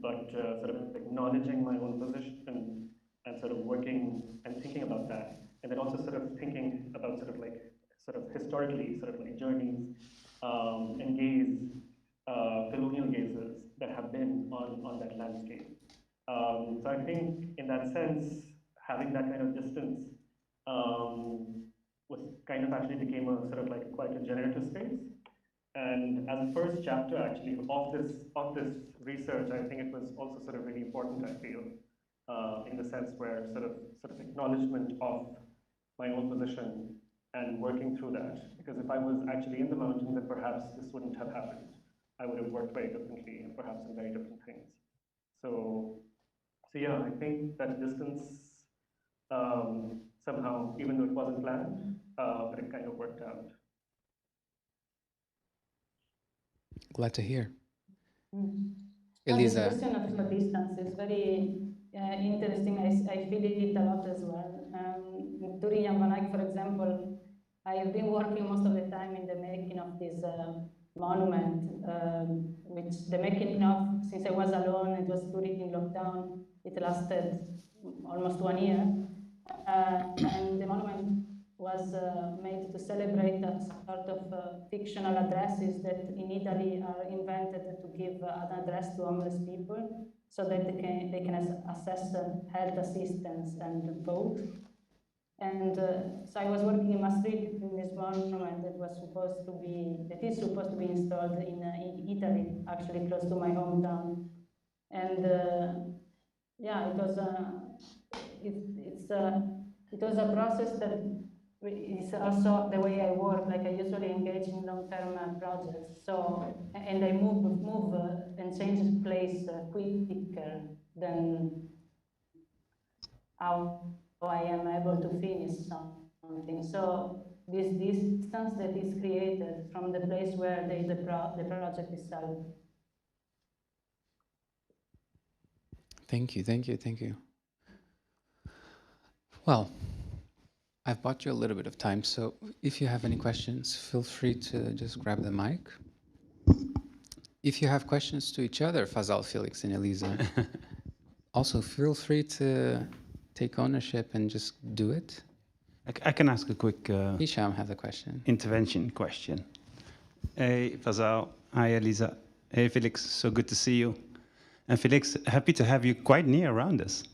but sort of acknowledging my own position and sort of working and thinking about that, and then also sort of thinking about sort of historically sort of like journeys and gaze, colonial gazes that have been on that landscape. So I think in that sense, having that kind of distance was kind of actually became a sort of like quite a generative space. And as a first chapter, actually, of this research, I think it was also sort of really important, I feel, in the sense where sort of acknowledgement of my own position and working through that. Because if I was actually in the mountains, then perhaps this wouldn't have happened. I would have worked very differently and perhaps in very different things. So yeah, I think that distance somehow, even though it wasn't planned, but it kind of worked out. Glad to hear. This Elisa. question of distance is very interesting. I feel it a lot as well. During Jan van Eyck, for example, I have been working most of the time in the making of this monument, which the making of, since I was alone, it was during lockdown, it lasted almost 1 year. And the monument was made to celebrate a sort of fictional addresses that in Italy are invented to give an address to homeless people, so that they can access health assistance and vote. And so I was working in Maastricht in this monument that is supposed to be installed in Italy, actually close to my hometown. And yeah, it was a process that is also the way I work. Like, I usually engage in long-term projects. So, and I move and change place quicker than how I am able to finish something. So this distance that is created from the place where there is the project itself. Thank you, thank you, thank you. Well, I've bought you a little bit of time, so if you have any questions, feel free to just grab the mic. If you have questions to each other, Fazal, Felix, and Elisa, also feel free to take ownership and just do it. I can ask a quick Hisham has a question. intervention question. Hey, Fazal. Hi, Elisa. Hey, Felix. So good to see you. And Felix, happy to have you quite near around us.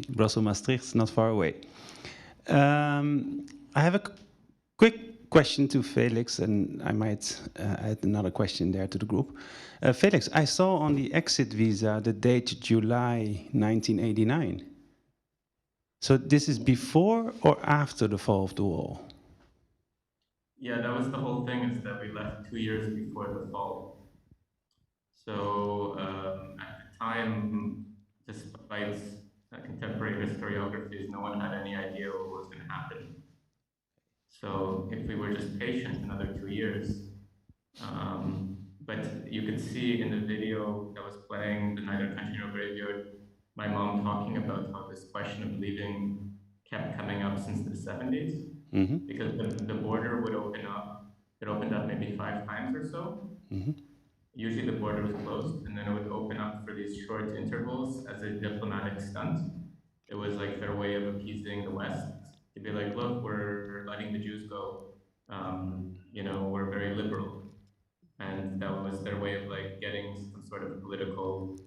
Brussels, Maastricht is not far away. I have a quick question to Felix, and I might add another question there to the group. Felix, I saw on the exit visa the date July 1989. So this is before or after the fall of the wall? Yeah, that was the whole thing, is that we left 2 years before the fall. So at the time, despite contemporary historiographies, no one had any idea what was going to happen. So if we were just patient another 2 years, but you could see in the video that was playing the night at Continual Graveyard, my mom talking about how this question of leaving kept coming up since the 70s, because the border would open up. It opened up maybe 5 times or so. Usually the border was closed, and then it would open up for these short intervals as a diplomatic stunt. It was like their way of appeasing the West, to be like, look, we're letting the Jews go. You know, we're very liberal. And that was their way of like getting some sort of political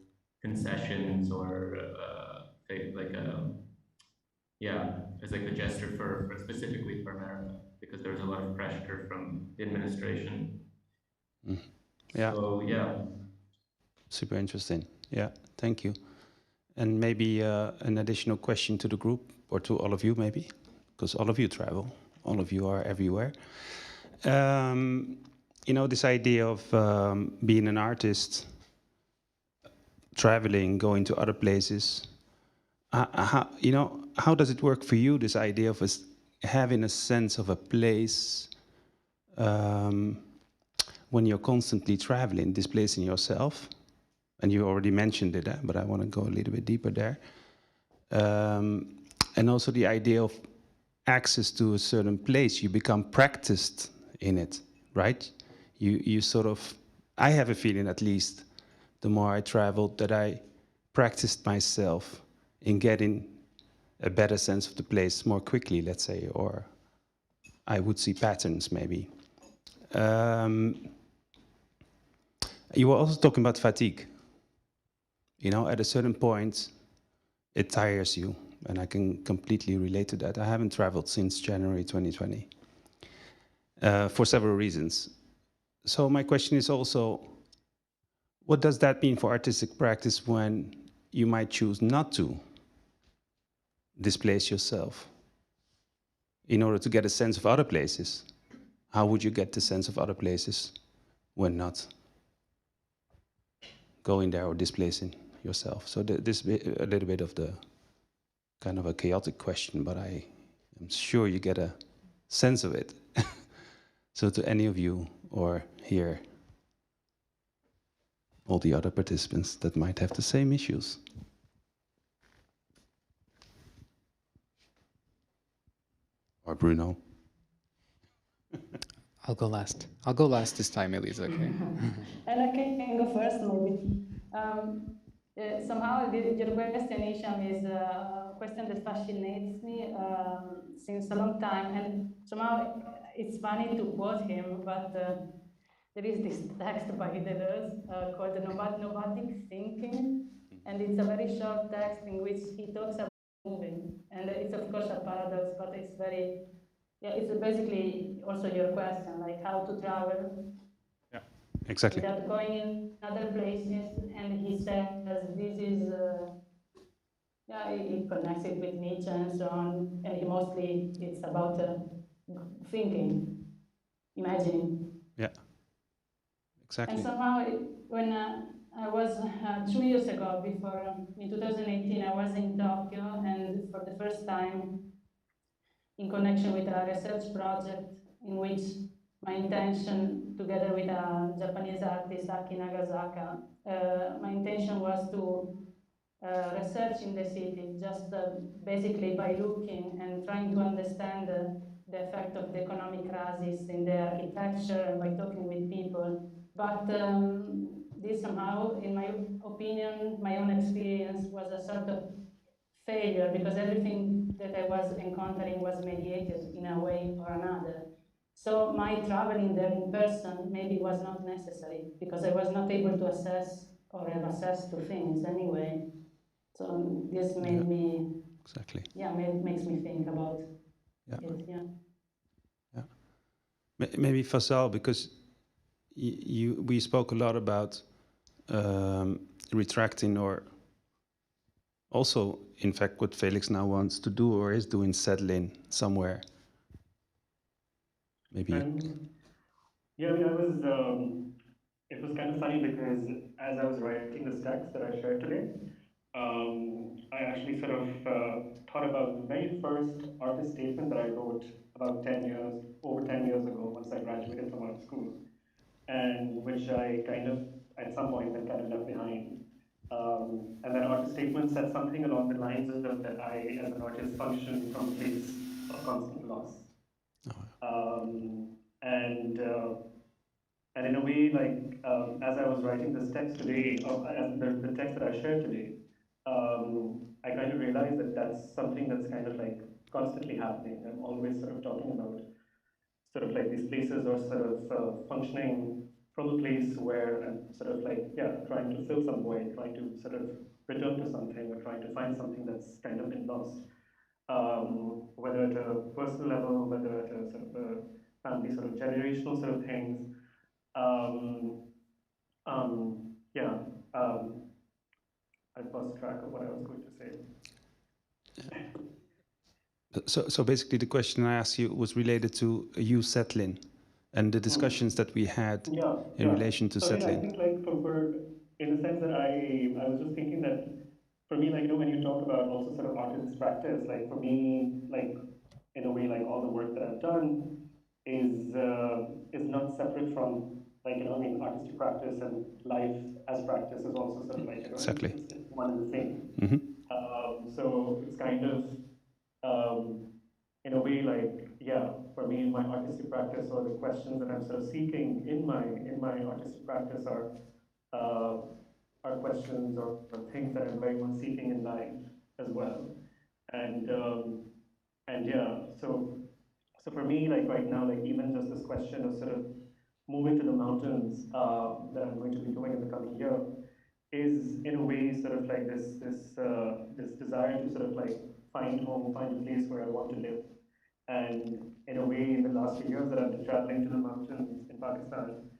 concessions or it's like a gesture for specifically for America, because there was a lot of pressure from the administration. Yeah. So yeah. Super interesting. Yeah, thank you. And maybe an additional question to the group, or to all of you maybe, because all of you travel, all of you are everywhere. You know, this idea of being an artist, traveling, going to other places, you know, how does it work for you, this idea of us having a sense of a place when you're constantly traveling, displacing yourself? And you already mentioned it, but I want to go a little bit deeper there. And also the idea of access to a certain place, you become practiced in it, right? You sort of, I have a feeling at least, the more I traveled, that I practiced myself in getting a better sense of the place more quickly, let's say, or I would see patterns maybe. You were also talking about fatigue. You know, at a certain point, it tires you, and I can completely relate to that. I haven't traveled since January 2020 for several reasons. So my question is also, what does that mean for artistic practice when you might choose not to displace yourself in order to get a sense of other places? How would you get the sense of other places when not going there or displacing yourself? So this a little bit of the kind of a chaotic question, but I am sure you get a sense of it. So to any of you, or here, all the other participants that might have the same issues. Or Bruno. I'll go last. I'll go last this time, Elisa, okay? And I can go first, maybe. Somehow, your question, Isham, is a question that fascinates me since a long time. And somehow, it's funny to quote him, but there is this text by Deleuze called Nomadic Thinking. And it's a very short text in which he talks about moving. And it's, of course, a paradox, but it's very, yeah, it's basically also your question, like how to travel. Yeah, exactly. Without going in other places, and he says this is, he connects it with Nietzsche and so on, and he mostly, it's about thinking, imagining. Yeah, exactly. And somehow, when I was 2 years ago, before, in 2018, I was in Tokyo, and for the first time, in connection with a research project in which my intention, together with a Japanese artist, Aki Nagasaka, my intention was to research in the city, just basically by looking and trying to understand the effect of the economic crisis in the architecture and by talking with people. But this somehow, in my opinion, my own experience, was a sort of failure, because everything that I was encountering was mediated in a way or another. So my traveling there in person maybe was not necessary, because I was not able to assess or have access to things anyway. So this made me, exactly. Yeah, makes me think about it. Yeah. Maybe Fasal, because we spoke a lot about retracting, or also, in fact, what Felix now wants to do or is doing, settling somewhere. Maybe. Yeah, I mean, it was kind of funny because as I was writing this text that I shared today, I actually sort of thought about the very first artist statement that I wrote about 10 years, over 10 years ago, once I graduated from art school, and which I kind of, at some point, then kind of left behind. And that artist statement said something along the lines of that I, as an artist, function from a place of constant loss. And in a way, like as I was writing this text today, or as the text that I shared today, I kind of realized that that's something that's kind of like constantly happening. I'm always sort of talking about sort of like these places or sort of functioning from a place where I'm sort of like, yeah, trying to fill some void, trying to sort of return to something or trying to find something that's kind of been lost. Whether at a personal level, whether at a sort of a family sort of generational sort of things. Yeah, I've lost track of what I was going to say. So basically the question I asked you was related to you settling and the discussions that we had in relation to settling. I think like for in the sense that I was just thinking that for me, like, you know, when you talk about also sort of artist practice, like for me, like in a way, like all the work that I've done is not separate from, like, you know, I mean, artistic practice and life as practice is also sort of like, you know, exactly. it's one and the same. Mm-hmm. So it's kind of in a way, like, yeah, for me in my artistic practice, or the questions that I'm sort of seeking in my artistic practice are questions or things that I'm very much seeking in life as well. And yeah, so for me, like right now, like even just this question of sort of moving to the mountains that I'm going to be doing in the coming year is in a way sort of like this desire to sort of like find home, find a place where I want to live. And in a way, in the last few years that I've been traveling to the mountains in Pakistan,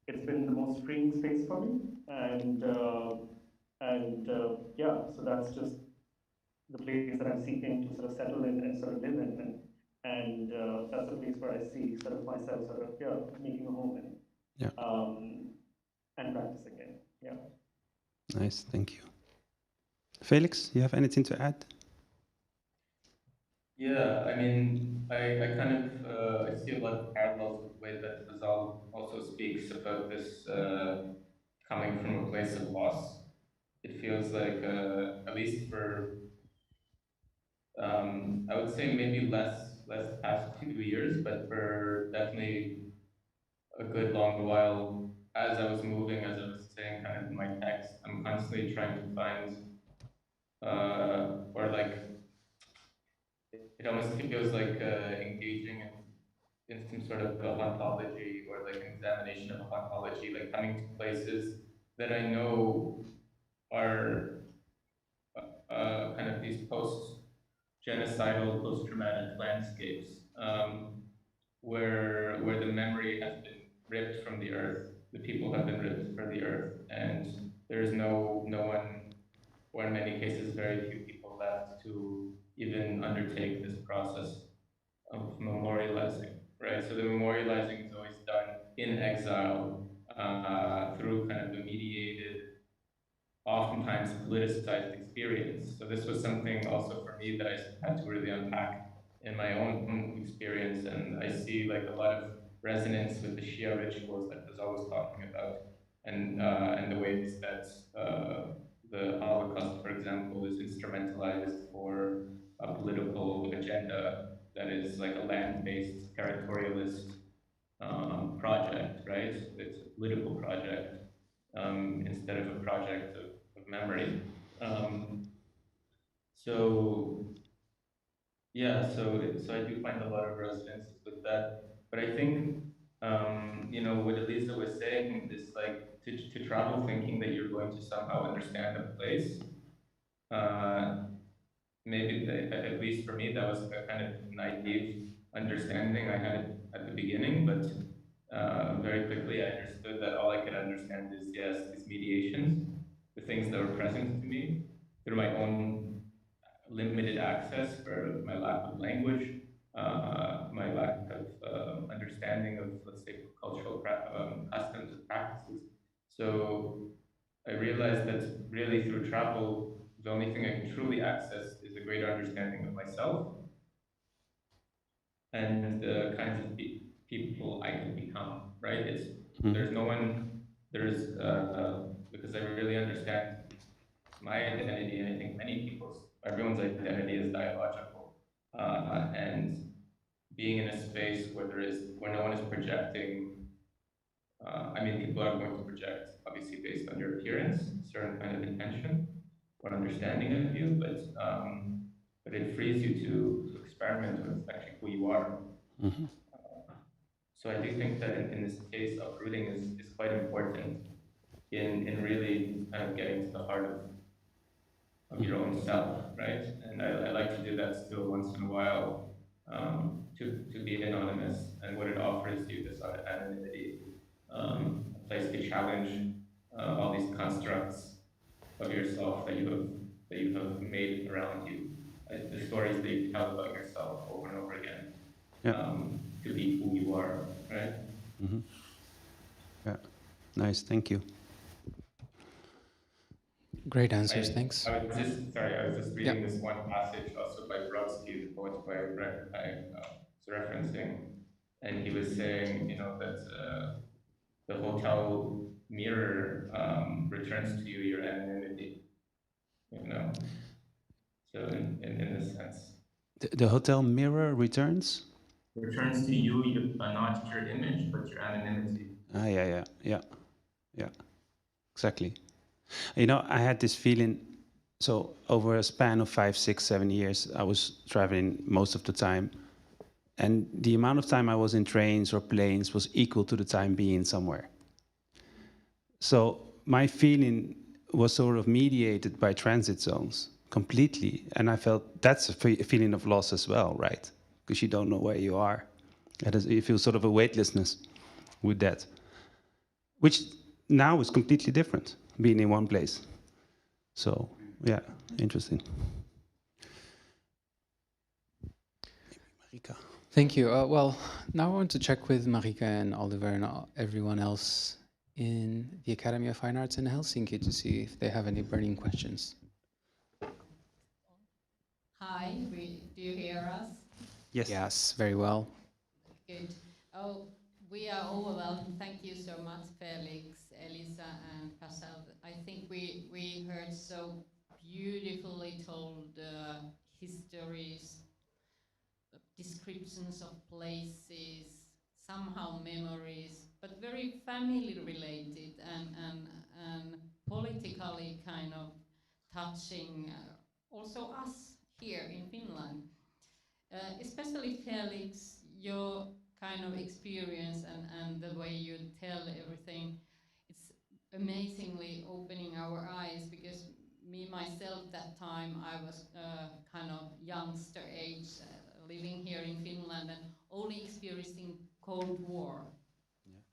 it's been the most freeing space for me. And yeah, so that's just the place that I'm seeking to sort of settle in and sort of live in. And that's a place where I see sort of myself sort of, yeah, making a home in. Yeah. And practicing it. Yeah. Nice, thank you. Felix, you have anything to add? Yeah, I mean, I kind of I see a lot of parallels with the way that Rizal also speaks about this coming from a place of loss. It feels like, at least for, I would say maybe less the past 2 years, but for definitely a good long while, as I was moving, as I was saying kind of in my text, I'm constantly trying to find, or like, it almost feels like engaging in some sort of a ontology, or like an examination of a ontology, like coming to places that I know are kind of these post-genocidal, post-traumatic landscapes, where the memory has been ripped from the earth, the people have been ripped from the earth, and there's no one, or in many cases very few people left to even undertake this process of memorializing, right? So the memorializing is always done in exile, through kind of a mediated, oftentimes politicized experience. So this was something also for me that I had to really unpack in my own experience, and I see like a lot of resonance with the Shia rituals that was always talking about, and the ways that the Holocaust, for example, is instrumentalized for a political agenda that is like a land-based territorialist project, right? It's a political project, instead of a project of memory. So yeah, so I do find a lot of resonances with that. But I think, you know, what Elisa was saying is like to travel thinking that you're going to somehow understand a place. Maybe at least for me, that was a kind of naive understanding I had at the beginning, but very quickly I understood that all I could understand is, yes, these mediations, the things that were present to me through my own limited access, for my lack of language, my lack of understanding of, let's say, cultural customs and practices. So I realized that really through travel, the only thing I can truly access is a greater understanding of myself and the kinds of people I could become, right? There's no one, because I really understand my identity, and I think everyone's identity is dialogical. And being in a space where no one is projecting, people are going to project, obviously based on your appearance, a certain kind of intention or understanding of you, but it frees you to experiment with actually who you are. So I do think that in this case, uprooting is quite important in really kind of getting to the heart of your own self, right? And I like to do that still once in a while, to be anonymous and what it offers you, this anonymity, a place to challenge all these constructs of yourself that you have made around you, the stories that you tell about yourself over and over again, to be who you are, right? Yeah, nice, thank you. Great answers, thanks. I was just reading this one passage also by Brodsky, the poet who I was referencing, and he was saying, that the hotel mirror returns to you your anonymity, So in this sense. The hotel mirror returns to you, not your image, but your anonymity. Yeah, exactly. I had this feeling, so over a span of 5, 6, 7 years, I was traveling most of the time, and the amount of time I was in trains or planes was equal to the time being somewhere. So my feeling was sort of mediated by transit zones completely, and I felt that's a feeling of loss as well, right? Because you don't know where you are. You feel sort of a weightlessness with that, which now is completely different, being in one place. So, yeah, interesting. Marika. Thank you. Well, now I want to check with Marika and Oliver and everyone else in the Academy of Fine Arts in Helsinki to see if they have any burning questions. Hi, do you hear us? Yes. Yes, very well. Good. Oh, we are overwhelmed. Thank you so much, Felix, Elisa, and Pascal. I think we heard so beautifully told histories, descriptions of places, somehow memories, but very family related and politically kind of touching also us here in Finland. Especially Felix, your kind of experience and the way you tell everything, it's amazingly opening our eyes, because me myself that time I was kind of youngster age, living here in Finland and only experiencing Cold War.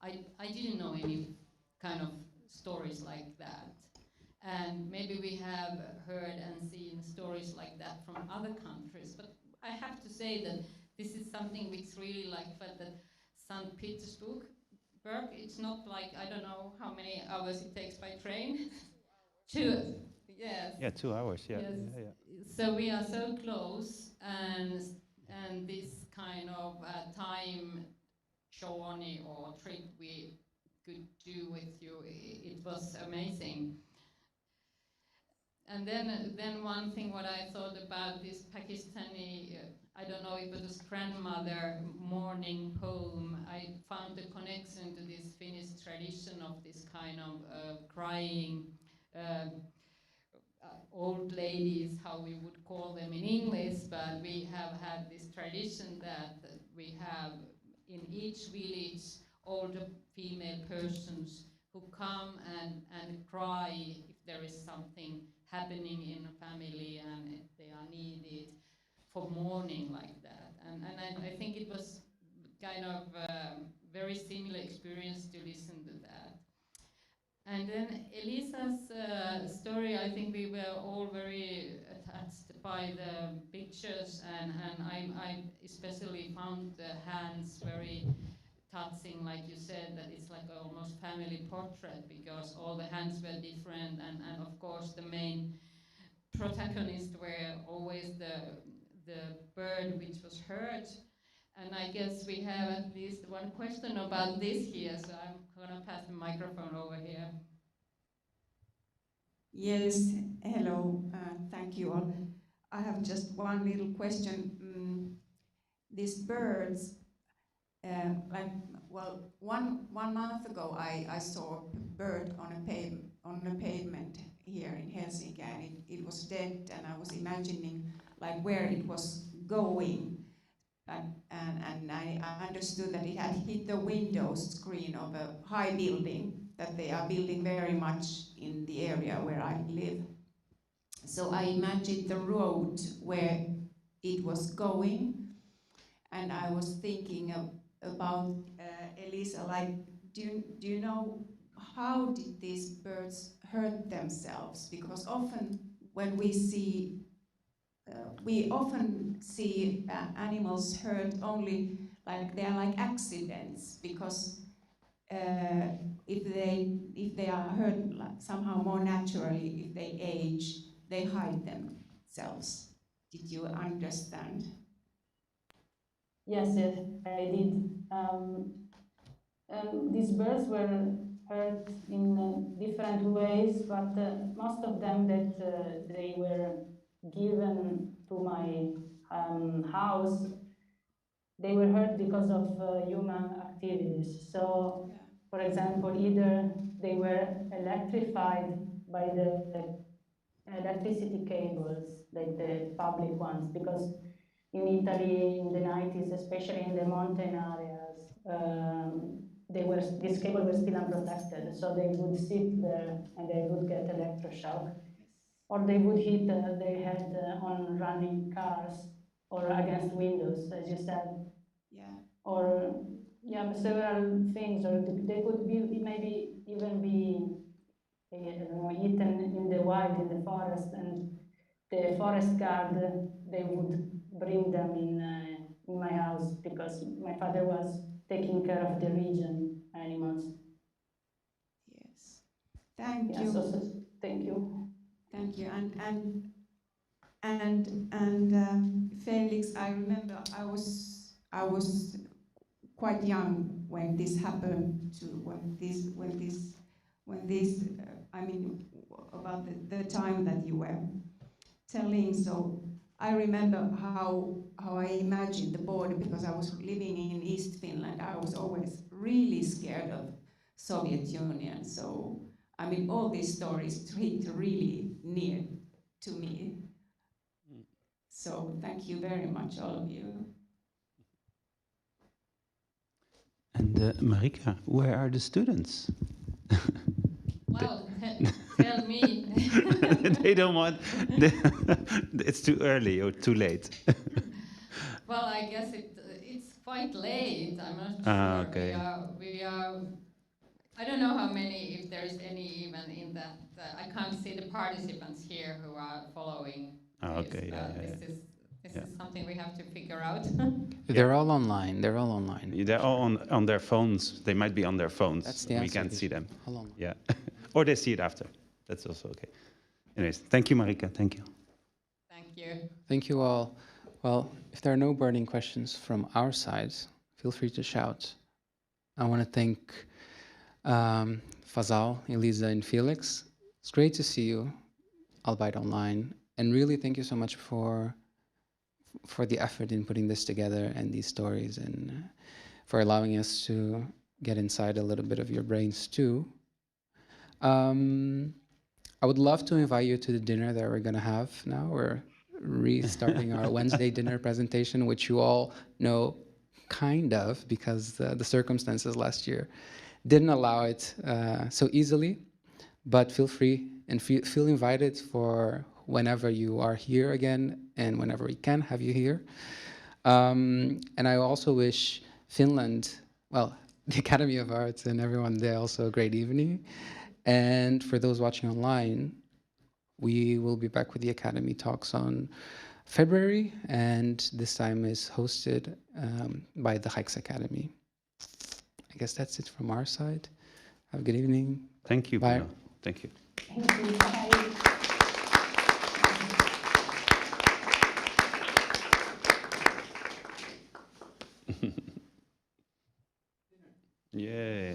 I didn't know any kind of stories like that. And maybe we have heard and seen stories like that from other countries, but I have to say that this is something which really felt that St. Petersburg, it's not like, I don't know how many hours it takes by train. 2, yes. Yeah, 2 hours, yeah. Yes. Yeah. So we are so close, and this kind of time journey or trip we could do with you, it was amazing. And then one thing what I thought about this Pakistani, I don't know if it was grandmother morning poem, I found the connection to this Finnish tradition of this kind of crying old ladies, how we would call them in English, but we have had this tradition that we have in each village older female persons who come and cry if there is something happening in a family and they are needed for mourning like that. And I think it was kind of very similar experience to listen to that. And then Elisa's story, I think we were all very touched by the pictures, and I especially found the hands very touching, like you said, that it's like almost family portrait, because all the hands were different, and of course the main protagonists were always the bird which was hurt. And I guess we have at least one question about this here, so I'm gonna pass the microphone over here. Yes, hello, thank you all. I have just one little question. These birds, one month ago I saw a bird on a pavement here in Helsinki, and it was dead, and I was imagining like where it was going. And I understood that it had hit the window screen of a high building that they are building very much in the area where I live. So I imagined the road where it was going, and I was thinking about Elisa, like, do you know how did these birds hurt themselves? Because often when we often see animals hurt only like they are like accidents, because if they are hurt like somehow more naturally, if they age, they hide themselves. Did you understand? Yes, yes, I did. These birds were hurt in different ways, but most of them that they were given to my house, they were hurt because of human activities. So, for example, either they were electrified by the electricity cables, like the public ones, because in Italy in the 90s, especially in the mountain areas, these cables were still unprotected, so they would sit there and they would get electroshock, or they would hit their head on running cars or against windows, as you said. Yeah. Or several things, or they could be maybe even be eaten in the wild, in the forest, and the forest guard, they would bring them in my house, because my father was taking care of the region animals. Yes. Thank you. Thank you. Thank you. And Felix, I remember I was quite young when this happened. I mean, about the time that you were telling. So I remember how I imagined the border, because I was living in East Finland. I was always really scared of Soviet Union. So I mean, all these stories hit really near to me. So thank you very much, all of you. And Marika, where are the students? Well, tell me. They don't want. It's too early or too late. Well, I guess it's quite late. I'm not sure. Okay. We are. I don't know how many, if there is any even in that. I can't see the participants here who are following. Okay. This is something we have to figure out. They're all online. They're all online. They're all on their phones. They might be on their phones. That's the we answer. can't see them. All online. Yeah. Or they see it after. That's also okay. Anyways, thank you, Marika. Thank you. Thank you. Thank you all. Well, if there are no burning questions from our side, feel free to shout. I want to thank Fazal, Elisa, and Felix. It's great to see you, albeit online. And really thank you so much for the effort in putting this together and these stories, and for allowing us to get inside a little bit of your brains too. I would love to invite you to the dinner that we're going to have now. We're restarting our Wednesday dinner presentation, which you all know kind of, because the circumstances last year didn't allow it so easily. But feel free and feel invited for whenever you are here again and whenever we can have you here. And I also wish Finland, well, the Academy of Arts and everyone there also a great evening. And for those watching online, we will be back with the Academy Talks on February, and this time is hosted by the Rijksakademie. I guess that's it from our side. Have a good evening. Thank you, Bye. Bruno. Thank you. Thank you. Bye. Yeah.